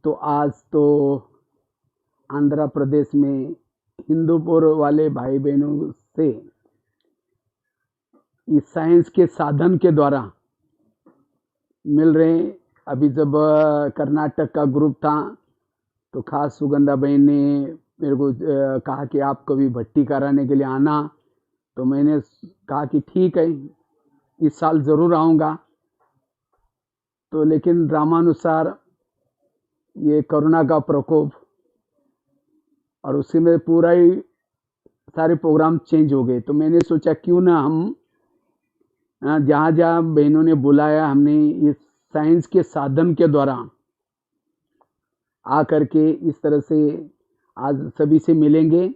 तो आज तो आंध्र प्रदेश में हिंदूपुर वाले भाई बहनों से इस साइंस के साधन के द्वारा मिल रहे हैं। अभी जब कर्नाटक का ग्रुप था तो खास सुगंधा बहन ने मेरे को कहा कि आप कभी भट्टी कराने के लिए आना, तो मैंने कहा कि ठीक है, इस साल ज़रूर आऊँगा। तो लेकिन ड्रामानुसार ये कोरोना का प्रकोप और उसी में पूरा ही सारे प्रोग्राम चेंज हो गए। तो मैंने सोचा क्यों ना हम जहाँ जहाँ बहनों ने बुलाया, हमने इस साइंस के साधन के द्वारा आ करके इस तरह से आज सभी से मिलेंगे।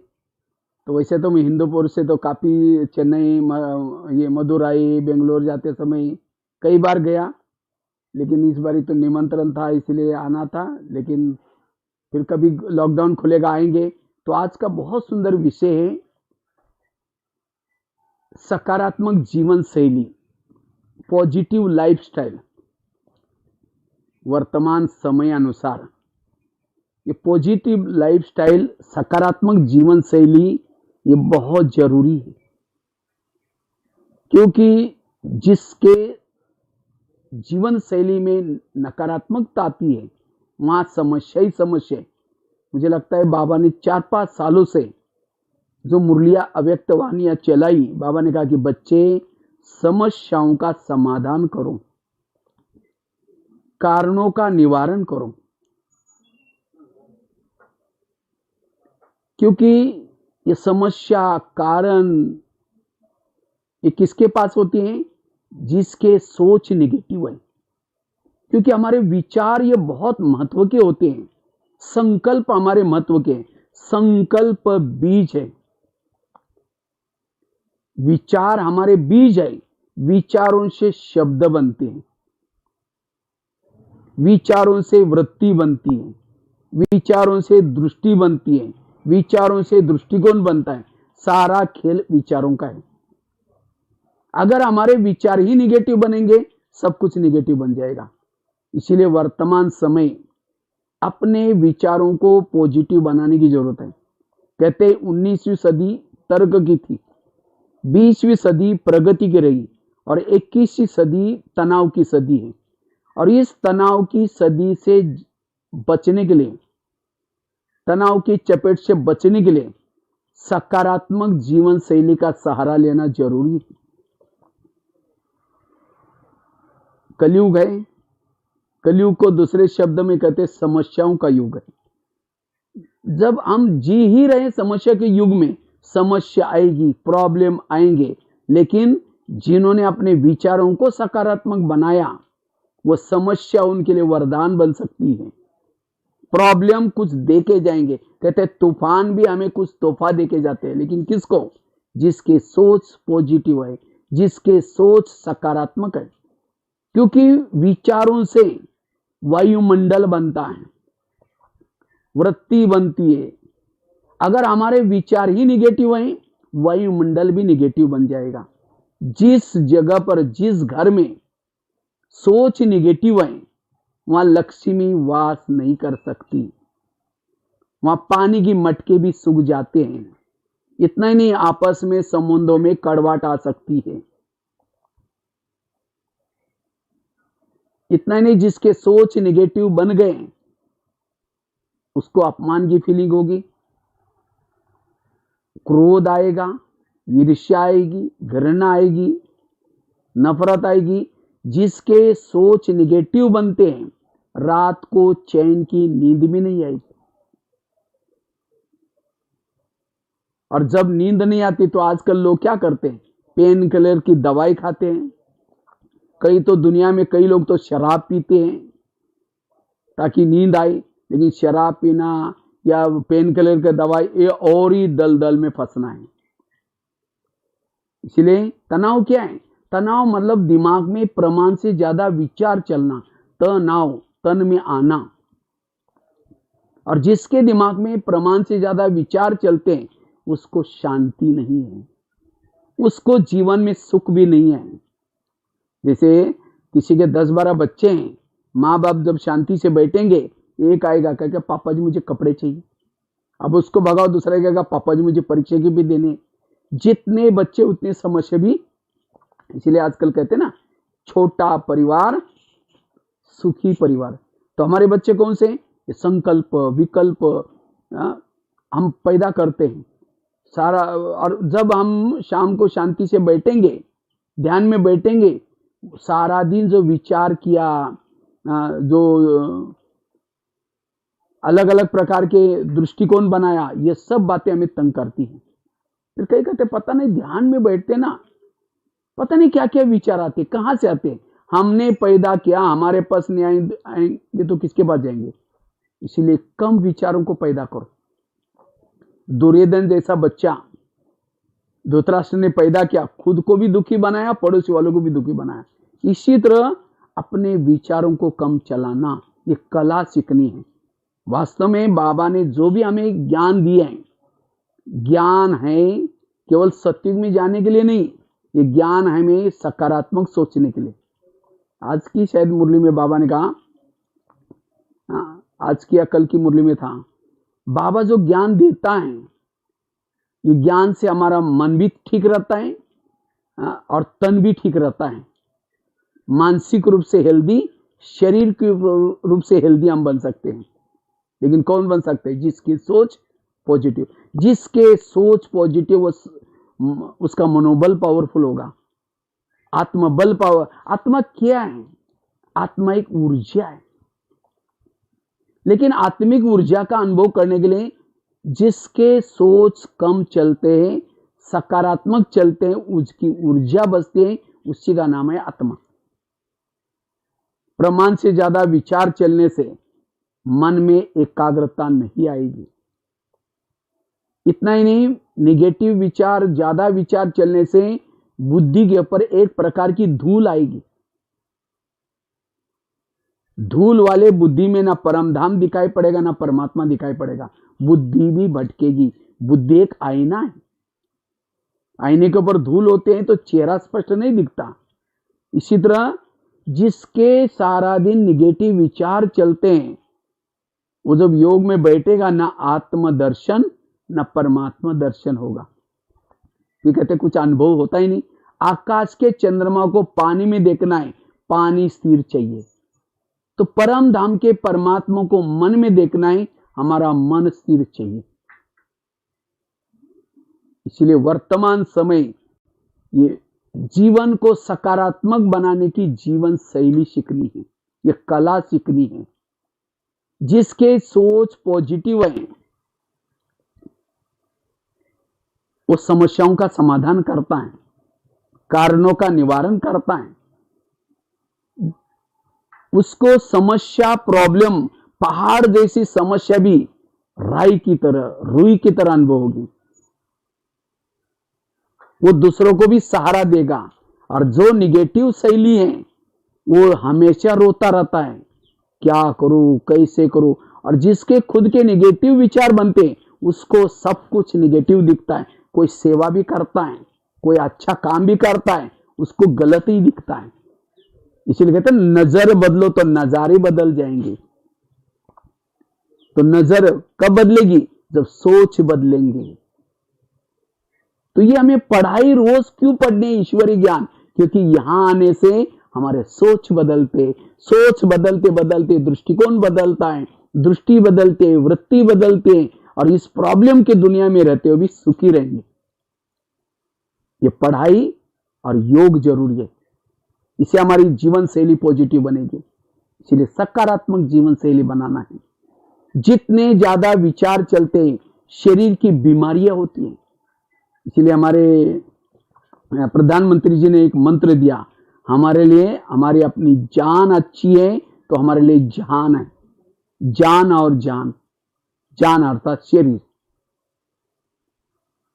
तो वैसे तो मैं हिंदूपुर से तो काफ़ी चेन्नई, ये मदुराई, बेंगलोर जाते समय कई बार गया, लेकिन इस बारी तो निमंत्रण था इसलिए आना था। लेकिन फिर कभी लॉकडाउन खुलेगा आएंगे। तो आज का बहुत सुंदर विषय है सकारात्मक जीवन शैली, पॉजिटिव लाइफस्टाइल। वर्तमान समय अनुसार ये पॉजिटिव लाइफस्टाइल, सकारात्मक जीवन शैली, ये बहुत जरूरी है, क्योंकि जिसके जीवन शैली में नकारात्मकता आती है वहाँ समस्या ही समस्या है। मुझे लगता है बाबा ने 4-5 सालों से जो मुरलिया अव्यक्त वाणियां चलाई, बाबा ने कहा कि बच्चे समस्याओं का समाधान करो, कारणों का निवारण करो, क्योंकि ये समस्या कारण ये किसके पास होती है? जिसके सोच निगेटिव है। क्योंकि हमारे विचार ये बहुत महत्व के होते हैं, संकल्प हमारे महत्व के, संकल्प बीज है, विचार हमारे बीज है। विचारों से शब्द बनते हैं, विचारों से वृत्ति बनती है, विचारों से दृष्टि बनती है, विचारों से दृष्टिकोण बनता है। सारा खेल विचारों का है। अगर हमारे विचार ही निगेटिव बनेंगे, सब कुछ निगेटिव बन जाएगा। इसीलिए वर्तमान समय अपने विचारों को पॉजिटिव बनाने की जरूरत है। कहते 19वीं सदी तर्क की थी, 20वीं सदी प्रगति की रही और 21वीं सदी तनाव की सदी है। और इस तनाव की सदी से बचने के लिए, तनाव की चपेट से बचने के लिए सकारात्मक जीवन शैली का सहारा लेना जरूरी है। कलयुग है, कलयुग को दूसरे शब्द में कहते समस्याओं का युग है। जब हम जी ही रहे समस्या के युग में, समस्या आएगी, प्रॉब्लम आएंगे, लेकिन जिन्होंने अपने विचारों को सकारात्मक बनाया वो समस्या उनके लिए वरदान बन सकती है। प्रॉब्लम कुछ देके जाएंगे, कहते तूफान भी हमें कुछ तोहफा देके जाते हैं, लेकिन किसको? जिसके सोच पॉजिटिव है, जिसके सोच सकारात्मक है। क्योंकि विचारों से वायुमंडल बनता है, वृत्ति बनती है। अगर हमारे विचार ही निगेटिव हैं, वायुमंडल भी निगेटिव बन जाएगा। जिस जगह पर, जिस घर में सोच निगेटिव है, वहां लक्ष्मी वास नहीं कर सकती, वहां पानी की मटके भी सूख जाते हैं। इतना ही नहीं, आपस में संबंधों में कड़वाहट आ सकती है। इतना ही नहीं, जिसके सोच निगेटिव बन गए उसको अपमान की फीलिंग होगी, क्रोध आएगा, ईर्ष्या आएगी, घृणा आएगी, नफरत आएगी। जिसके सोच निगेटिव बनते हैं, रात को चैन की नींद भी नहीं आएगी। और जब नींद नहीं आती तो आजकल लोग क्या करते हैं? पेन किलर की दवाई खाते हैं। कई तो दुनिया में कई लोग तो शराब पीते हैं ताकि नींद आए, लेकिन शराब पीना या पेन किलर की दवाई, ये और ही दलदल में फंसना है। इसलिए तनाव क्या है? तनाव मतलब दिमाग में प्रमाण से ज्यादा विचार चलना, तनाव, तन में आना। और जिसके दिमाग में प्रमाण से ज्यादा विचार चलते हैं उसको शांति नहीं है, उसको जीवन में सुख भी नहीं है। जैसे किसी के 10-12 बच्चे हैं, माँ बाप जब शांति से बैठेंगे एक आएगा कहेगा पापा जी मुझे कपड़े चाहिए, अब उसको भगाओ, दूसरा कहेगा पापा जी मुझे परीक्षा की भी देने। जितने बच्चे उतनी समस्या भी। इसीलिए आजकल कहते हैं ना, छोटा परिवार सुखी परिवार। तो हमारे बच्चे कौन से? संकल्प विकल्प हम पैदा करते हैं सारा। और जब हम शाम को शांति से बैठेंगे, ध्यान में बैठेंगे, सारा दिन जो विचार किया, जो अलग अलग प्रकार के दृष्टिकोण बनाया, ये सब बातें हमें तंग करती हैं। फिर कई कहते पता नहीं, ध्यान में बैठते ना, पता नहीं क्या क्या विचार आते, कहां से आते। हमने पैदा किया, हमारे पास नहीं आएंगे तो किसके पास जाएंगे? इसीलिए कम विचारों को पैदा करो। दुर्योधन जैसा बच्चा धृतराष्ट्र ने पैदा किया, खुद को भी दुखी बनाया, पड़ोसी वालों को भी दुखी बनाया। इसी तरह अपने विचारों को कम चलाना, ये कला सीखनी है। वास्तव में बाबा ने जो भी हमें ज्ञान दिए हैं, ज्ञान है केवल सत्युग में जाने के लिए नहीं, ये ज्ञान है हमें सकारात्मक सोचने के लिए। आज की शायद मुरली में बाबा ने कहा, आज की या कल की मुरली में था, बाबा जो ज्ञान देता है, ये ज्ञान से हमारा मन भी ठीक रहता है और तन भी ठीक रहता है। मानसिक रूप से हेल्दी, शरीर के रूप से हेल्दी हम बन सकते हैं। लेकिन कौन बन सकते हैं? जिसकी सोच पॉजिटिव। जिसके सोच पॉजिटिव, उसका मनोबल पावरफुल होगा, आत्मबल पावर। आत्मा क्या है? आत्मा एक ऊर्जा है। लेकिन आत्मिक ऊर्जा का अनुभव करने के लिए जिसके सोच कम चलते हैं, सकारात्मक चलते हैं, उसकी ऊर्जा बचती है, उसी का नाम है आत्मा। प्रमाण से ज्यादा विचार चलने से मन में एकाग्रता नहीं आएगी। इतना ही नहीं, निगेटिव विचार, ज्यादा विचार चलने से बुद्धि के ऊपर एक प्रकार की धूल आएगी। धूल वाले बुद्धि में ना परम धाम दिखाई पड़ेगा, ना परमात्मा दिखाई पड़ेगा, बुद्धि भी भटकेगी। बुद्धि एक आईना है, आईने के ऊपर धूल होते हैं तो चेहरा स्पष्ट नहीं दिखता। इसी तरह जिसके सारा दिन निगेटिव विचार चलते हैं, वो जब योग में बैठेगा, ना आत्म दर्शन ना परमात्मा दर्शन होगा। ये कहते कुछ अनुभव होता ही नहीं। आकाश के चंद्रमा को पानी में देखना है, पानी स्थिर चाहिए। तो परम धाम के परमात्मा को मन में देखना है, हमारा मन स्थिर चाहिए। इसलिए वर्तमान समय ये जीवन को सकारात्मक बनाने की जीवन शैली सीखनी है, ये कला सीखनी है। जिसके सोच पॉजिटिव है, वो समस्याओं का समाधान करता है, कारणों का निवारण करता है। उसको समस्या, प्रॉब्लम, पहाड़ जैसी समस्या भी राई की तरह, रुई की तरह अनुभव होगी। वो दूसरों को भी सहारा देगा। और जो निगेटिव शैली है, वो हमेशा रोता रहता है, क्या करूं, कैसे करूं। और जिसके खुद के निगेटिव विचार बनते हैं, उसको सब कुछ निगेटिव दिखता है। कोई सेवा भी करता है, कोई अच्छा काम भी करता है, उसको गलत ही दिखता है। इसीलिए कहते हैं नजर बदलो तो नजारे बदल जाएंगे। तो नजर कब बदलेगी? जब सोच बदलेंगे। तो ये हमें पढ़ाई रोज क्यों पढ़ने, ईश्वरीय ज्ञान? क्योंकि यहां आने से हमारे सोच बदलते, सोच बदलते बदलते दृष्टिकोण बदलता है, दृष्टि बदलते, वृत्ति बदलते, और इस प्रॉब्लम की दुनिया में रहते हुए भी सुखी रहेंगे। ये पढ़ाई और योग जरूरी है, इससे हमारी जीवन शैली पॉजिटिव बनेगी। इसलिए सकारात्मक जीवन शैली बनाना है। जितने ज्यादा विचार चलते हैं, शरीर की बीमारियां होती हैं। इसलिए हमारे प्रधानमंत्री जी ने एक मंत्र दिया, हमारे लिए हमारी अपनी जान अच्छी है तो हमारे लिए जान है। जान और जान, जान अर्थात शरीर।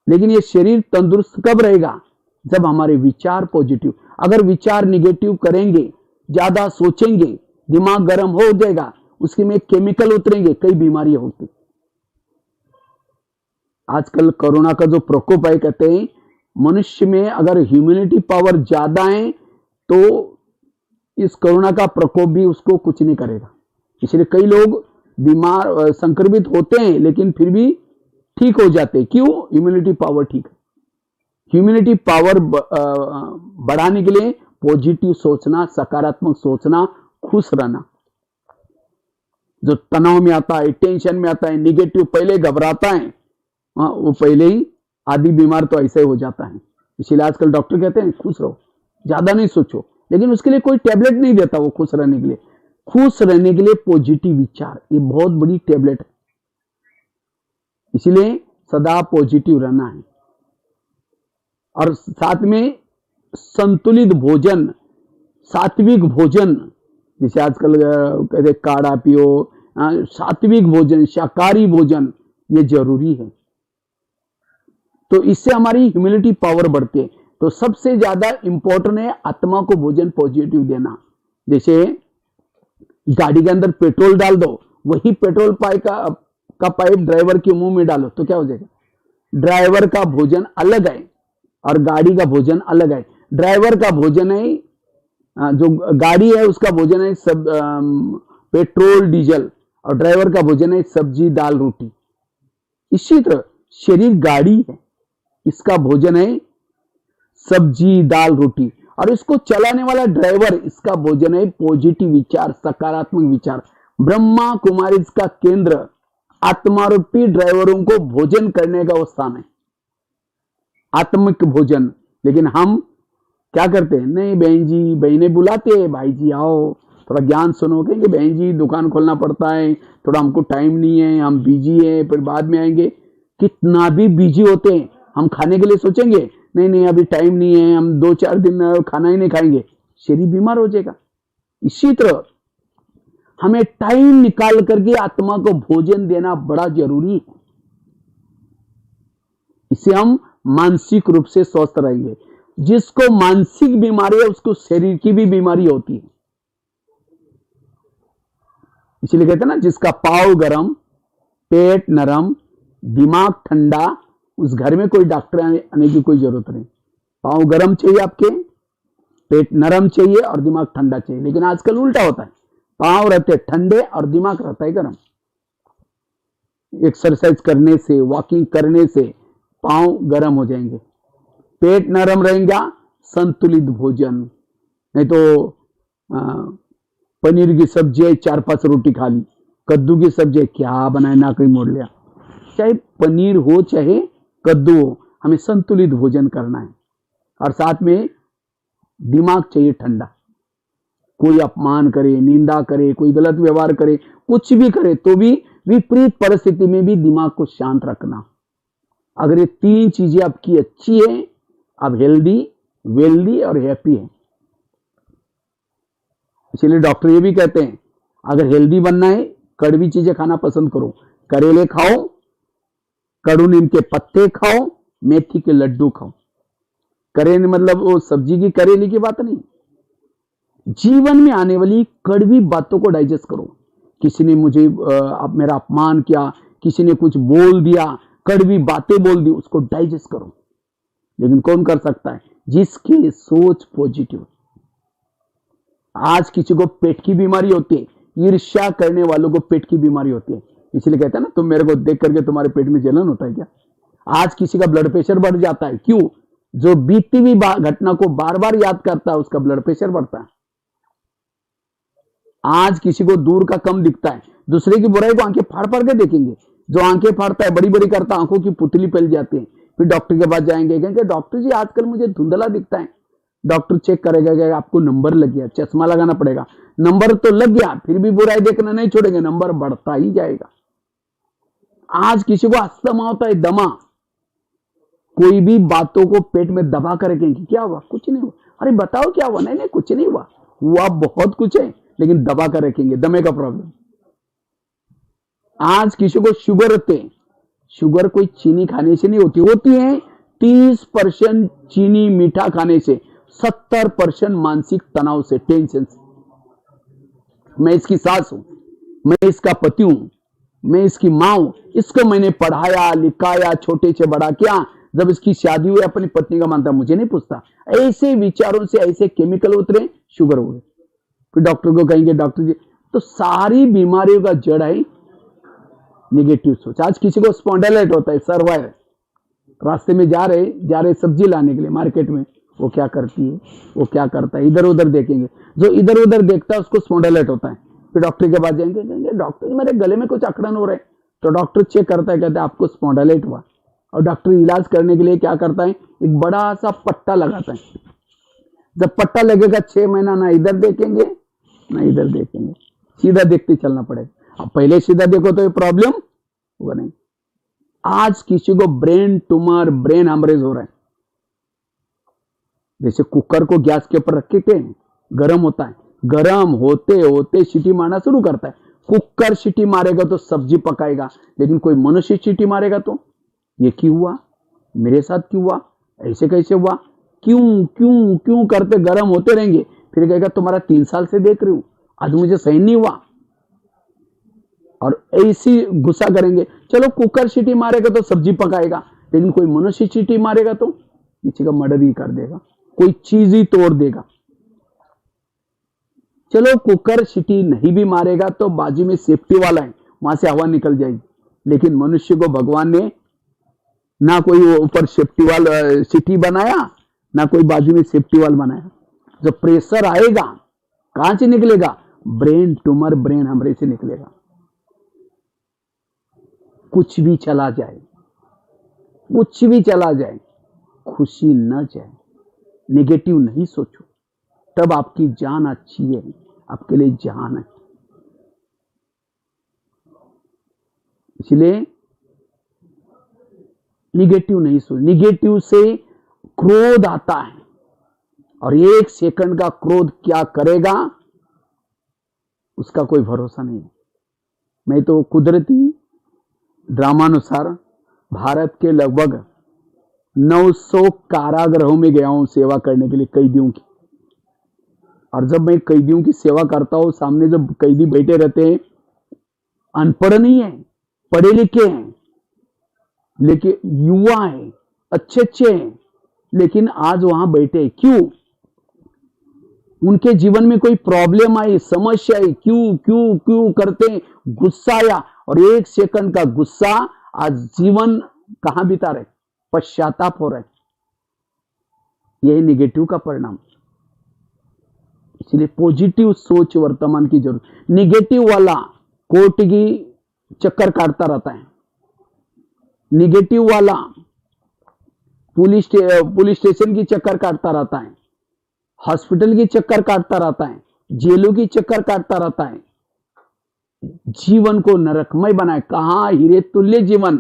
लेकिन ये शरीर तंदुरुस्त कब रहेगा? जब हमारे विचार पॉजिटिव। अगर विचार निगेटिव करेंगे, ज्यादा सोचेंगे, दिमाग गर्म हो जाएगा, उसके में केमिकल उतरेंगे, कई बीमारियां होती। आजकल कोरोना का जो प्रकोप है, कहते हैं मनुष्य में अगर ह्यूमिनिटी पावर ज्यादा है तो इस कोरोना का प्रकोप भी उसको कुछ नहीं करेगा। इसलिए कई लोग बीमार संक्रमित होते हैं लेकिन फिर भी ठीक हो जाते हैं। क्यों? इम्यूनिटी पावर ठीक है। इम्यूनिटी पावर बढ़ाने के लिए पॉजिटिव सोचना, सकारात्मक सोचना, खुश रहना। जो तनाव में आता है, टेंशन में आता है, निगेटिव, पहले घबराता है, वो पहले ही आधी बीमार तो ऐसे हो जाता है। इसीलिए आजकल डॉक्टर कहते हैं खुश रहो, ज्यादा नहीं सोचो, लेकिन उसके लिए कोई टैबलेट नहीं देता वो खुश रहने के लिए। खुश रहने के लिए पॉजिटिव विचार, ये बहुत बड़ी टैबलेट है। इसलिए सदा पॉजिटिव रहना है। और साथ में संतुलित भोजन, सात्विक भोजन, जैसे आजकल कहते काढ़ा पियो, सात्विक भोजन, शाकाहारी भोजन, ये जरूरी है। तो इससे हमारी इम्यूनिटी पावर बढ़ती है। तो सबसे ज्यादा इंपॉर्टेंट है आत्मा को भोजन पॉजिटिव देना। जैसे गाड़ी के अंदर पेट्रोल डाल दो, वही पेट्रोल पाइप ड्राइवर के मुंह में डालो तो क्या हो जाएगा? ड्राइवर का भोजन अलग है और गाड़ी का भोजन अलग है। ड्राइवर का भोजन है, जो गाड़ी है उसका भोजन है सब पेट्रोल डीजल, और ड्राइवर का भोजन है सब्जी दाल रोटी। इसी तरह शरीर गाड़ी है, इसका भोजन है सब्जी दाल रोटी, और इसको चलाने वाला ड्राइवर, इसका भोजन है पॉजिटिव विचार, सकारात्मक विचार। ब्रह्मा कुमारी का केंद्र आत्मारूपी ड्राइवरों को भोजन करने का वो स्थान है, आत्मिक भोजन। लेकिन हम क्या करते हैं? नहीं बहन जी, बहनें बुलाते हैं, भाई जी आओ थोड़ा ज्ञान सुनो, कहेंगे बहन जी दुकान खोलना पड़ता है, थोड़ा हमको टाइम नहीं है, हम बिजी है, फिर बाद में आएंगे। कितना भी बिजी होते हैं, हम खाने के लिए सोचेंगे नहीं नहीं अभी टाइम नहीं है, हम 2-4 दिन खाना ही नहीं खाएंगे, शरीर बीमार हो जाएगा। इसी तरह हमें टाइम निकाल करके आत्मा को भोजन देना बड़ा जरूरी है। इससे हम मानसिक रूप से स्वस्थ रहेंगे। जिसको मानसिक बीमारी है उसको शरीर की भी बीमारी होती है। इसलिए कहते हैं ना, जिसका पाँव गरम, पेट नरम, दिमाग ठंडा, उस घर में कोई डॉक्टर आने की कोई जरूरत नहीं। पाँव गरम चाहिए आपके, पेट नरम चाहिए और दिमाग ठंडा चाहिए। लेकिन आजकल उल्टा होता है, पाँव रहते ठंडे और दिमाग रहता है गरम। एक्सरसाइज करने से, वॉकिंग करने से पाँव गरम हो जाएंगे, पेट नरम रहेगा, संतुलित भोजन। नहीं तो पनीर की सब्जी है 4-5 रोटी खा ली, कद्दू की सब्जी है क्या बनाए ना कहीं मोड़ लिया। चाहे पनीर हो चाहे कद्दू हो, हमें संतुलित भोजन करना है। और साथ में दिमाग चाहिए ठंडा। कोई अपमान करे, निंदा करे, कोई गलत व्यवहार करे, कुछ भी करे, तो भी विपरीत परिस्थिति में भी दिमाग को शांत रखना। अगर ये 3 चीजें आपकी अच्छी है, आप हेल्दी, वेल्दी और हैप्पी है। इसलिए डॉक्टर ये भी कहते हैं अगर हेल्दी बनना है, कड़वी चीजें खाना पसंद करो। करेले खाओ, कड़ू नीम के पत्ते खाओ, मेथी के लड्डू खाओ। करेले मतलब वो सब्जी की करेले की बात नहीं, जीवन में आने वाली कड़वी बातों को डाइजेस्ट करो। किसी ने मुझे मेरा अपमान किया, किसी ने कुछ बोल दिया, कड़वी बातें बोल दी, उसको डाइजेस्ट करो। लेकिन कौन कर सकता है? जिसकी सोच पॉजिटिव। आज किसी को पेट की बीमारी होती है, ईर्ष्या करने वालों को पेट की बीमारी होती है। इसलिए कहते हैं ना, तुम मेरे को देख करके तुम्हारे पेट में जलन होता है क्या? आज किसी का ब्लड प्रेशर बढ़ जाता है, क्यों? जो बीती हुई घटना को बार बार याद करता है, उसका ब्लड प्रेशर बढ़ता है। आज किसी को दूर का कम दिखता है, दूसरे की बुराई को आंखें फाड़ फाड़ के देखेंगे। जो आंखें फाड़ता है, बड़ी बड़ी करता है, आंखों की पुतली फैल जाती है। फिर डॉक्टर के पास जाएंगे, कहेंगे डॉक्टर जी आजकल मुझे धुंधला दिखता है। डॉक्टर चेक करेगा कि आपको नंबर लग गया, चश्मा लगाना पड़ेगा। नंबर तो लग गया, फिर भी बुराई देखना नहीं छोड़ेंगे, नंबर बढ़ता ही जाएगा। आज किसी को अस्थमा होता है, दमा, कोई भी बातों को पेट में दबा कर रखेंगे, क्या हुआ? कुछ नहीं हुआ। अरे बताओ क्या हुआ? नहीं नहीं कुछ नहीं हुआ। हुआ बहुत कुछ है, लेकिन दबा कर रखेंगे, दमे का प्रॉब्लम। आज किसी को शुगर होते हैं, शुगर कोई चीनी खाने से नहीं होती, होती है 30% चीनी मीठा खाने से, 70% मानसिक तनाव से, टेंशन से। मैं इसकी सास हूं, मैं इसका पति हूं, मैं इसकी मां हूं, इसको मैंने पढ़ाया लिखाया, छोटे से बड़ा किया। जब इसकी शादी हुई अपनी पत्नी का मानता, मुझे नहीं पूछता। ऐसे विचारों से ऐसे केमिकल उतरे, शुगर हो गए। फिर डॉक्टर को कहेंगे डॉक्टर जी, तो सारी बीमारियों का जड़ है निगेटिव सोच। आज किसी को स्पॉन्डिलाइट होता है, सर्वाइव, रास्ते में जा रहे सब्जी लाने के लिए मार्केट में, वो क्या करती है, वो क्या करता है, इधर उधर देखेंगे, जो इधर उधर देखता है उसको स्पॉन्डिलाइट होता है। फिर डॉक्टर के पास जाएंगे, कहेंगे डॉक्टर जी मेरे गले में कुछ अकड़न हो रहा है, तो डॉक्टर चेक करता है, कहता है आपको स्पॉन्डिलाइट हुआ। और डॉक्टर इलाज करने के लिए क्या करता है, एक बड़ा सा पट्टा लगाता है। जब पट्टा लगेगा 6 महीना ना इधर देखेंगे ना इधर देखेंगे, सीधा देखते चलना पड़ेगा। अब पहले सीधा देखो तो ये प्रॉब्लम होगा नहीं। आज किसी को ब्रेन ट्यूमर, ब्रेन हेमरेज हो रहा है, जैसे कुकर को गैस के ऊपर रखे थे, गर्म होता है, गर्म होते होते सीटी मारना शुरू करता है। कुकर सीटी मारेगा तो सब्जी पकाएगा, लेकिन कोई मनुष्य सीटी मारेगा तो ये क्यों हुआ, मेरे साथ क्यों हुआ, ऐसे कैसे हुआ, क्यों क्यों क्यों करते गर्म होते रहेंगे। फिर कहेगा तुम्हारा 3 साल से देख रही हूं, आज मुझे सहन नहीं हुआ, और ऐसी गुस्सा करेंगे। चलो कुकर सीटी मारेगा तो सब्जी पकाएगा, लेकिन कोई मनुष्य सीटी मारेगा तो किसी का मर्डर ही कर देगा, कोई चीज ही तोड़ देगा। चलो कुकर सीटी नहीं भी मारेगा तो बाजू में सेफ्टी वाला है, वहां से हवा निकल जाएगी, लेकिन मनुष्य को भगवान ने ना कोई ऊपर सेफ्टी वाल सीटी बनाया, ना कोई बाजू में सेफ्टी वाल बनाया। जब प्रेशर आएगा कहां से निकलेगा, ब्रेन ट्यूमर, ब्रेन हेमरेज से निकलेगा। कुछ भी चला जाए, कुछ भी चला जाए, खुशी न जाए, नेगेटिव नहीं सोचो, तब आपकी जान अच्छी है, आपके लिए जान है। इसलिए निगेटिव नहीं सोच। निगेटिव से क्रोध आता है, और 1 सेकंड का क्रोध क्या करेगा उसका कोई भरोसा नहीं है। मैं तो कुदरती ड्रामानुसार भारत के लगभग 900 कारागृहों में गया हूं सेवा करने के लिए, कैदियों की। और जब मैं कैदियों की सेवा करता हूं, सामने जब कैदी बैठे रहते हैं, अनपढ़ नहीं है, पढ़े लिखे हैं, लेकिन युवा है, अच्छे अच्छे हैं, लेकिन आज वहां बैठे, क्यों, उनके जीवन में कोई प्रॉब्लम आई, समस्या आई, क्यों क्यों क्यों करते, गुस्सा आया, और 1 सेकंड का गुस्सा आज जीवन कहां बिता रहे, पश्चाताप हो रहा है। यही निगेटिव का परिणाम। इसलिए पॉजिटिव सोच वर्तमान की जरूरत। निगेटिव वाला कोर्ट की चक्कर काटता रहता है, निगेटिव वाला पुलिस स्टेशन की चक्कर काटता रहता है, हॉस्पिटल की चक्कर काटता रहता है, जेलों की चक्कर काटता रहता है, जीवन को नरकमय बनाया। कहां हीरे तुल्य जीवन,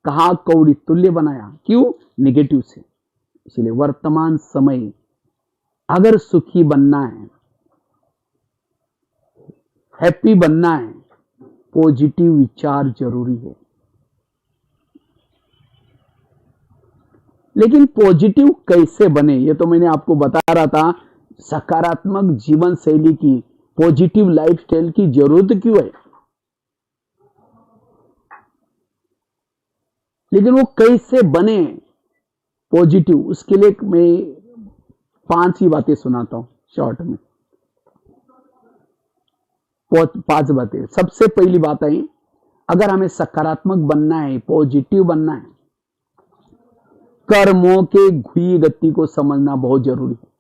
कहां कौड़ी तुल्य बनाया, क्यों, निगेटिव से। इसलिए वर्तमान समय अगर सुखी बनना है, हैप्पी बनना है, पॉजिटिव विचार जरूरी है। लेकिन पॉजिटिव कैसे बने, ये तो मैंने आपको बता रहा था। सकारात्मक जीवन शैली की, पॉजिटिव लाइफस्टाइल की जरूरत क्यों है, लेकिन वो कैसे बने पॉजिटिव, उसके लिए मैं 5 ही बातें सुनाता हूं शॉर्ट में। 5 बातें। सबसे पहली बात है, अगर हमें सकारात्मक बनना है, पॉजिटिव बनना है, कर्मों के घुई गति को समझना बहुत जरूरी है।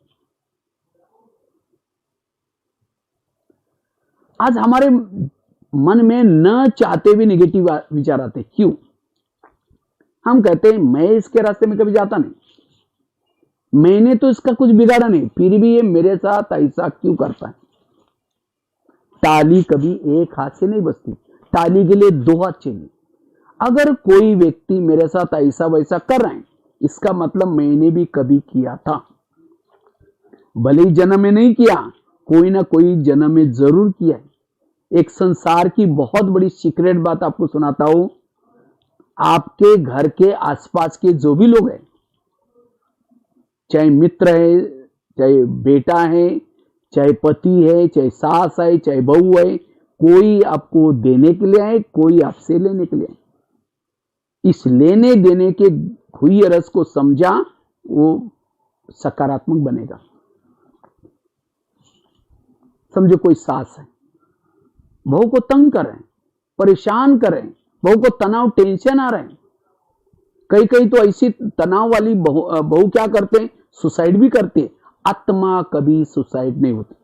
आज हमारे मन में न चाहते भी नेगेटिव विचार आते, क्यों, हम कहते हैं मैं इसके रास्ते में कभी जाता नहीं, मैंने तो इसका कुछ बिगाड़ा नहीं, फिर भी ये मेरे साथ ऐसा क्यों करता है। ताली कभी एक हाथ से नहीं बजती, ताली के लिए 2 हाथ चाहिए। अगर कोई व्यक्ति मेरे साथ ऐसा वैसा कर रहा है, इसका मतलब मैंने भी कभी किया था, भले ही जन्म में नहीं किया, कोई ना कोई जन्म में जरूर किया है। एक संसार की बहुत बड़ी सीक्रेट बात आपको सुनाता हूं। आपके घर के आसपास के जो भी लोग हैं, चाहे मित्र है, चाहे बेटा है, चाहे पति है, चाहे सास है, चाहे बहू है, कोई आपको देने के लिए आए, कोई आपसे लेने के लिए आए। इस लेने देने के खुई रस को समझा, वो सकारात्मक बनेगा। समझो कोई सास है, बहू को तंग करें, परेशान करें, बहू को तनाव, टेंशन आ रहा है। कई कई तो ऐसी तनाव वाली बहू क्या करते हैं, सुसाइड भी करते हैं। आत्मा कभी सुसाइड नहीं होती।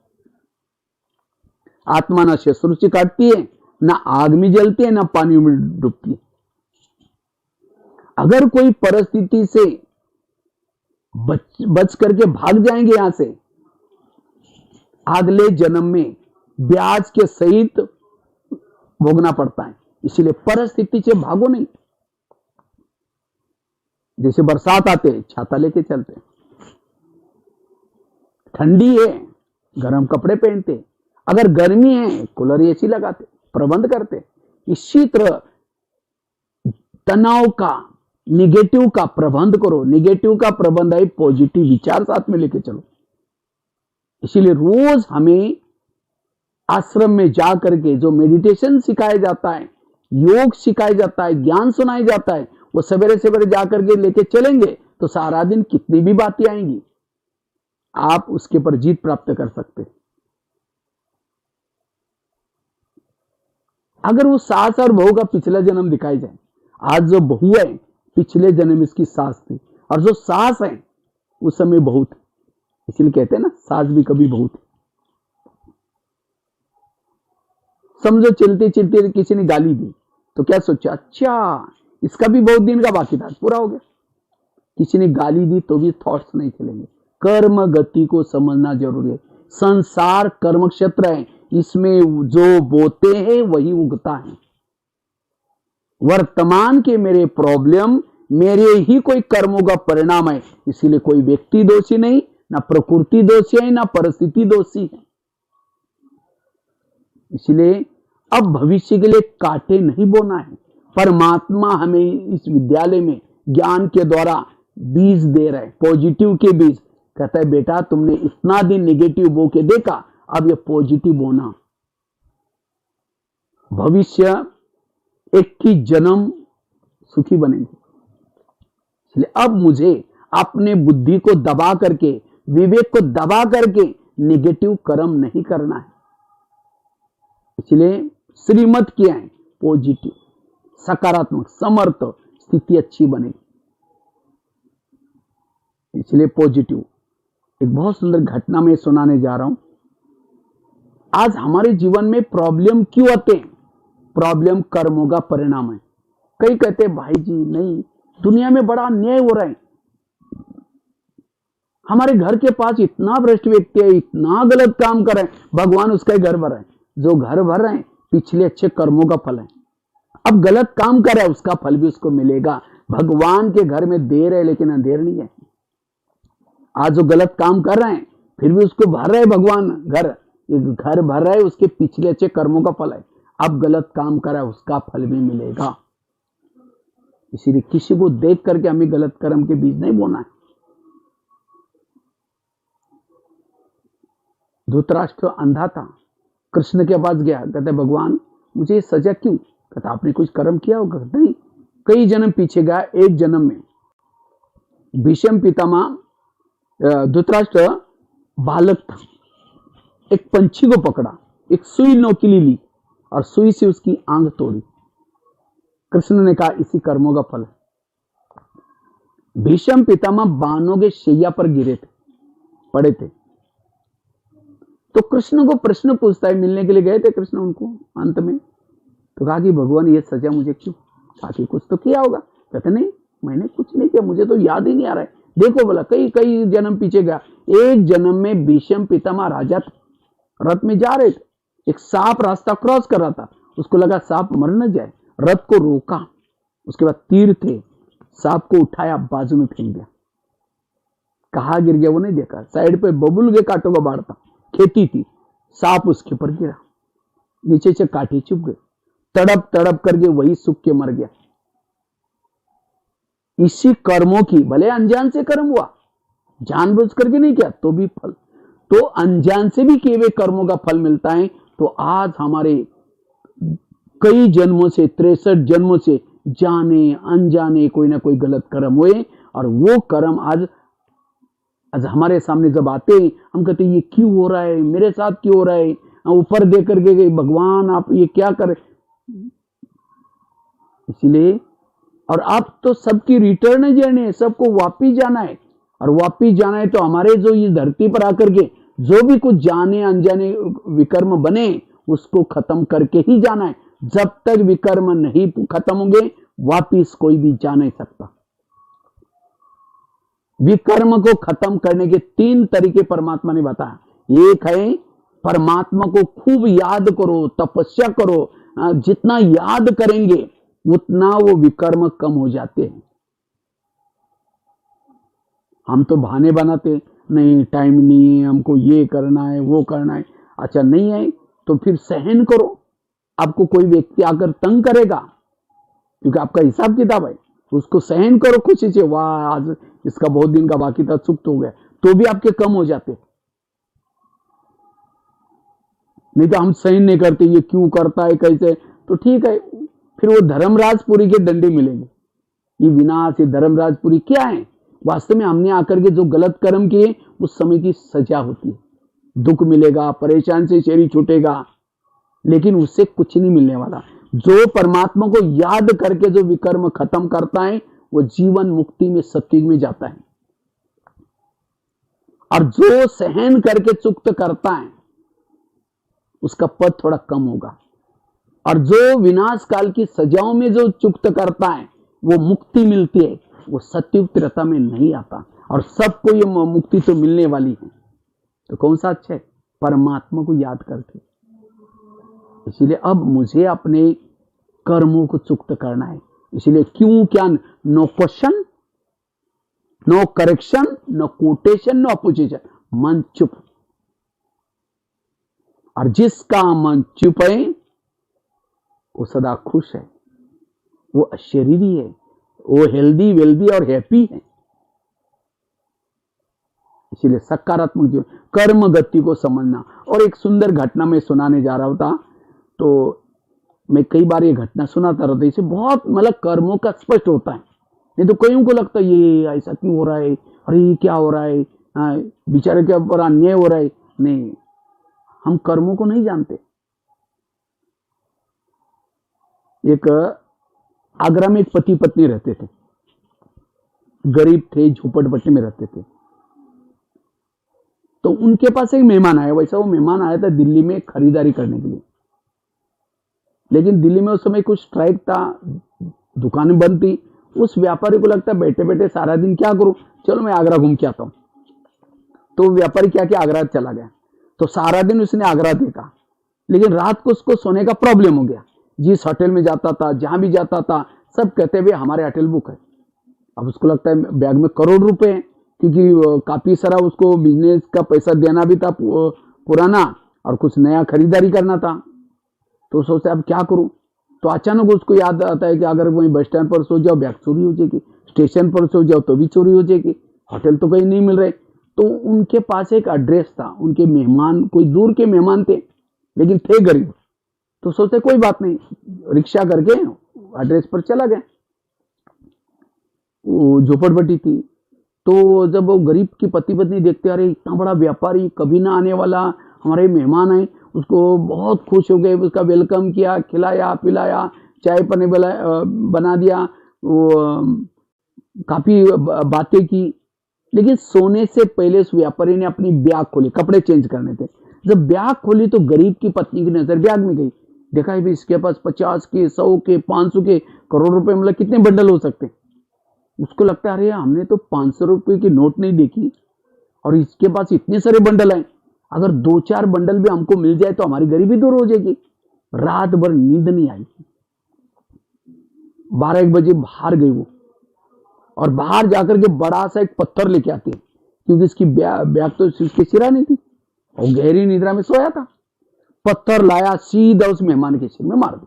आत्मा ना शत्रु से काटती है, ना आग में जलती है, ना पानी में डूबती है। अगर कोई परिस्थिति से बच करके भाग जाएंगे यहां से, अगले जन्म में ब्याज के सहित भोगना पड़ता है। इसीलिए परिस्थिति से भागो नहीं। जैसे बरसात आते छाता लेके चलते, ठंडी है गर्म कपड़े पहनते, अगर गर्मी है कूलर एसी लगाते, प्रबंध करते। इसी तरह तनाव का, निगेटिव का प्रबंध करो। निगेटिव का प्रबंध है पॉजिटिव विचार साथ में लेके चलो। इसीलिए रोज हमें आश्रम में जा करके जो मेडिटेशन सिखाया जाता है, योग सिखाया जाता है, ज्ञान सुनाया जाता है, वो सवेरे सवेरे जाकर के लेके चलेंगे तो सारा दिन कितनी भी बातें आएंगी, आप उसके पर जीत प्राप्त कर सकते। अगर वो सास और बहू का पिछला जन्म दिखाई जाए, आज जो बहू है पिछले जन्म इसकी सास थी, और जो सास है उस समय बहू थी। इसलिए कहते हैं ना, सास भी कभी बहू थी। समझो चलते चलते किसी ने गाली दी तो क्या सोचा, अच्छा इसका भी बहुत दिन का बाकी था, पूरा हो गया। किसी ने गाली दी तो भी थॉट्स नहीं चलेंगे। कर्म गति को समझना जरूरी है। संसार कर्म क्षेत्र है, इसमें जो बोते हैं वही उगता है। वर्तमान के मेरे प्रॉब्लम मेरे ही कोई कर्मों का परिणाम है। इसीलिए कोई व्यक्ति दोषी नहीं, ना प्रकृति दोषी है, ना परिस्थिति दोषी है। इसलिए अब भविष्य के लिए कांटे नहीं बोना है। परमात्मा हमें इस विद्यालय में ज्ञान के द्वारा बीज दे रहे हैं, पॉजिटिव के बीज। कहता है बेटा तुमने इतना दिन नेगेटिव बो के देखा, अब ये पॉजिटिव बोना। भविष्य 21 जन्म सुखी बनेंगे। इसलिए अब मुझे अपने बुद्धि को दबा करके, विवेक को दबा करके नेगेटिव कर्म नहीं करना है। इसलिए श्रीमत किया है पॉजिटिव, सकारात्मक, समर्थ स्थिति अच्छी बनेगी। इसलिए पॉजिटिव। एक बहुत सुंदर घटना मैं सुनाने जा रहा हूं। आज हमारे जीवन में प्रॉब्लम क्यों आते हैं? प्रॉब्लम कर्मों का परिणाम है। कई कहते हैं भाई जी नहीं, दुनिया में बड़ा अन्याय हो रहा है, हमारे घर के पास इतना भ्रष्ट व्यक्ति है, इतना गलत काम कर रहे हैं, भगवान उसका ही घर भर रहे हैं। जो घर भर रहे हैं पिछले अच्छे कर्मों का फल है। अब गलत काम कर रहा है उसका फल भी उसको मिलेगा। भगवान के घर में देर है लेकिन अंधेर नहीं है। आज जो गलत काम कर रहे हैं फिर भी उसको भर रहे भगवान घर भर रहा है, उसके पिछले अच्छे कर्मों का फल है। अब गलत काम कर रहा है उसका फल भी मिलेगा। इसीलिए किसी को देख करके हमें गलत कर्म के बीज नहीं बोना है। धृतराष्ट्र अंधा था, कृष्ण के पास गया, कहते भगवान मुझे सजा क्यों? कहता आपने कुछ कर्म किया होगा? नहीं। कई जन्म पीछे गया, एक जन्म में भीष्म पितामह धृतराष्ट्र बालक था, एक पंछी को पकड़ा, एक सुई नोकीली ली और सुई से उसकी आंख तोड़ी। कृष्ण ने कहा इसी कर्मों का फल है। भीष्म पितामह बाणों के शैया पर गिरे थे, पड़े थे। तो कृष्ण को प्रश्न पूछता है, मिलने के लिए गए थे कृष्ण उनको अंत में, तो कहा कि भगवान ये सजा मुझे क्यों? बाकी कुछ तो किया होगा। कहते नहीं मैंने कुछ नहीं किया, मुझे तो याद ही नहीं आ रहा है। देखो बोला कई कई जन्म पीछे गया, एक जन्म में भीष्म पितामह राजा थे, रथ में जा रहे थे, एक सांप रास्ता क्रॉस कर रहा था, उसको लगा सांप मर न जाए, रथ को रोका, उसके बाद तीर थे, सांप को उठाया बाजू में फेंक दिया। कहाँ गिर गया वो नहीं देखा, साइड पे बबुल के कांटों का बाढ़ था, खेती थी, सांप उसके ऊपर गिरा, नीचे से कांटे चुभ गए, तड़प तड़प करके वही सूख के मर गया। इसी कर्मों की, भले अनजान से कर्म हुआ, जानबूझ करके नहीं किया तो भी फल, तो अनजान से भी किए हुए कर्मों का फल मिलता है। तो आज हमारे कई जन्मों से, 63 जन्मों से जाने अनजाने कोई ना कोई गलत कर्म हुए, और वो कर्म आज हमारे सामने जब आते हैं हम कहते हैं ये क्यों हो रहा है, मेरे साथ क्यों हो रहा है, ऊपर देख करके भगवान आप ये क्या कर। इसीलिए, और अब तो सबकी रिटर्न जर्नी है, सबको वापिस जाना है, और वापिस जाना है तो हमारे जो इस धरती पर आकर के जो भी कुछ जाने अनजाने विकर्म बने उसको खत्म करके ही जाना है। जब तक विकर्म नहीं खत्म होंगे वापिस कोई भी जा नहीं सकता। विकर्म को खत्म करने के 3 तरीके परमात्मा ने बताया। एक है परमात्मा को खूब याद करो, तपस्या करो, जितना याद करेंगे उतना वो विकर्म कम हो जाते हैं। हम तो बहाने बनाते, नहीं टाइम नहीं है, हमको ये करना है वो करना है। अच्छा नहीं है तो फिर सहन करो। आपको कोई व्यक्ति आकर तंग करेगा क्योंकि आपका हिसाब किताब है, उसको सहन करो खुशी से, वाह आज इसका बहुत दिन का बाकी था, सुख हो गया, तो भी आपके कम हो जाते। नहीं तो हम सहन नहीं करते, ये क्यों करता है कैसे, तो ठीक है, फिर वो धर्मराजपुरी के डंडे मिलेंगे। ये विनाश, ये धर्मराजपुरी क्या है? वास्तव में हमने आकर के जो गलत कर्म किए उस समय की सजा होती है। दुख मिलेगा, परेशान से शरीर छूटेगा, लेकिन उससे कुछ नहीं मिलने वाला। जो परमात्मा को याद करके जो विकर्म खत्म करता है वो जीवन मुक्ति में सत्युग में जाता है, और जो सहन करके चुक्त करता है उसका पद थोड़ा कम होगा, और जो विनाश काल की सजाओं में जो चुक्त करता है वो मुक्ति मिलती है, वो सत्युग तीव्रता में नहीं आता। और सबको ये मुक्ति तो मिलने वाली है, तो कौन सा अच्छा है? परमात्मा को याद करके। इसलिए अब मुझे अपने कर्मों को चुक्त करना है। इसलिए क्यों क्या, no question, no correction, no quotation, no opposition, मन चुप। और जिसका मन चुप है वो सदा खुश है, वो शरीरी है, वो हेल्दी वेल्दी और हैप्पी है। इसीलिए सकारात्मक जीवन, कर्म गति को समझना। और एक सुंदर घटना मैं सुनाने जा रहा था, तो मैं कई बार ये घटना सुनाता रहता, इसे बहुत मतलब कर्मों का स्पष्ट होता है। नहीं तो कईयों को लगता है ये ऐसा क्यों हो रहा है, अरे ये क्या हो रहा है, बेचारे के ऊपर अन्याय हो रहा है। नहीं, हम कर्मों को नहीं जानते। एक आगरा में एक पति पत्नी रहते थे, गरीब थे, झोपड़पट्टी में रहते थे। तो उनके पास एक मेहमान आया। वैसा वो मेहमान आया था दिल्ली में खरीदारी करने के लिए, लेकिन दिल्ली में उस समय कुछ स्ट्राइक था, दुकानें बंद थी। उस व्यापारी को लगता है बैठे बैठे सारा दिन क्या करूं, चलो मैं आगरा घूम के आता हूं। तो व्यापारी क्या किया, आगरा चला गया। तो सारा दिन उसने आगरा देखा, लेकिन रात को उसको सोने का प्रॉब्लम हो गया। जिस होटल में जाता था, जहां भी जाता था, सब कहते हुए हमारे होटल बुक है। अब उसको लगता है बैग में करोड़ रुपए हैं, क्योंकि काफी सारा उसको बिजनेस का पैसा देना भी था पुराना, और कुछ नया खरीदारी करना था। तो सोचते अब क्या करूं। तो अचानक उसको याद आता है कि अगर वहीं बस स्टैंड पर सो जाओ बैग चोरी हो जाएगी, स्टेशन पर सो जाओ तो भी चोरी हो जाएगी, होटल तो कहीं नहीं मिल रहे। तो उनके पास एक एड्रेस था, उनके मेहमान कोई दूर के मेहमान थे लेकिन थे गरीब। तो सोचते कोई बात नहीं, रिक्शा करके एड्रेस पर चला गया। वो झोपड़पट्टी थी। तो जब वो गरीब की पति पत्नी देखते, अरे इतना बड़ा व्यापारी कभी ना आने वाला, हमारे मेहमान आए, उसको बहुत खुश हो गए, उसका वेलकम किया, खिलाया पिलाया, चाय पानी बना दिया, वो काफी बातें की। लेकिन सोने से पहले उस व्यापारी ने अपनी बैग खोली, कपड़े चेंज करने थे। जब बैग खोली तो गरीब की पत्नी की नजर बैग में गई। देखा है भी इसके पास 50 के, 100 के, 500 के, करोड़ रुपए, मतलब कितने बंडल हो सकते। उसको लगता है अरे हमने तो 500 रुपए की नोट नहीं देखी और इसके पास इतने सारे बंडल हैं, अगर 2-4 बंडल भी हमको मिल जाए तो हमारी गरीबी दूर हो जाएगी। रात भर नींद नहीं आई। 12-1 बजे बाहर गई वो, और बाहर जाकर के बड़ा सा एक पत्थर लेके आती है, क्योंकि इसकी बैग तो इसके सिरा नहीं थी और गहरी निद्रा में सोया था। पत्थर लाया, सीधा उस मेहमान के सिर में मार दिया।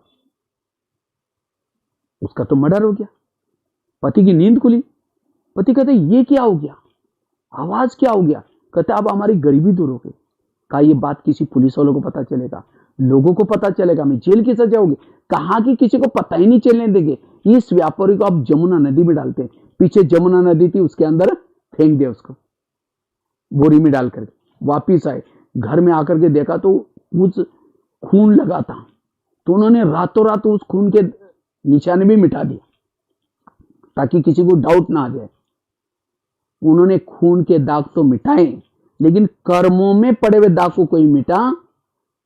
उसका तो मर्डर हो गया। पति की नींद खुली। पति कहते ये क्या हो गया, आवाज क्या हो गया। कहते अब हमारी गरीबी दूर हो गई। कहा ये बात किसी पुलिस वालों को पता चलेगा, लोगों को पता चलेगा, मैं जेल की सजा होगी। कहा कि किसी को पता ही नहीं चलने देंगे। इस व्यापारी को आप जमुना नदी में डालते हैं, पीछे जमुना नदी थी, उसके अंदर फेंक दिया उसको, बोरी में डाल करके। वापिस आए, घर में आकर के देखा तो कुछ खून लगा था। तो उन्होंने रातों रात उस खून के निशान भी मिटा दिया ताकि किसी को डाउट ना आ जाए। उन्होंने खून के दाग तो मिटाए, लेकिन कर्मों में पड़े हुए दाग को कोई मिटा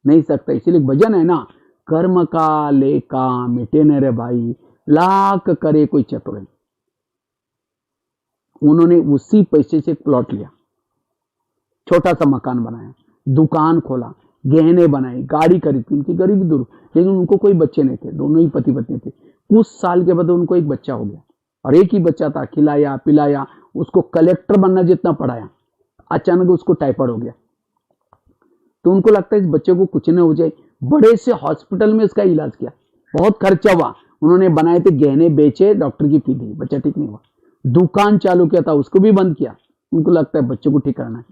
नहीं सकता। इसीलिए भजन है ना, कर्म का लेका मिटे न रे भाई, लाख करे कोई चतुर। उन्होंने उसी पैसे से प्लॉट लिया, छोटा सा मकान बनाया, दुकान खोला, गहने बनाए, गाड़ी खरीदी। उनकी गरीबी दूर, लेकिन उनको कोई बच्चे नहीं थे, दोनों ही पति पत्नी थे। कुछ साल के बाद उनको एक बच्चा हो गया, और एक ही बच्चा था, खिलाया पिलाया, उसको कलेक्टर बनना जितना पढ़ाया, अचानक उसको टाइफाइड हो गया। तो उनको लगता है इस बच्चे को कुछ न हो जाए, बड़े से हॉस्पिटल में इसका इलाज किया, बहुत खर्चा हुआ। उन्होंने बनाए थे गहने, बेचे, डॉक्टर की फी दी, बच्चा ठीक नहीं हुआ। दुकान चालू किया था, उसको भी बंद किया। उनको लगता है बच्चे को ठीक करना है।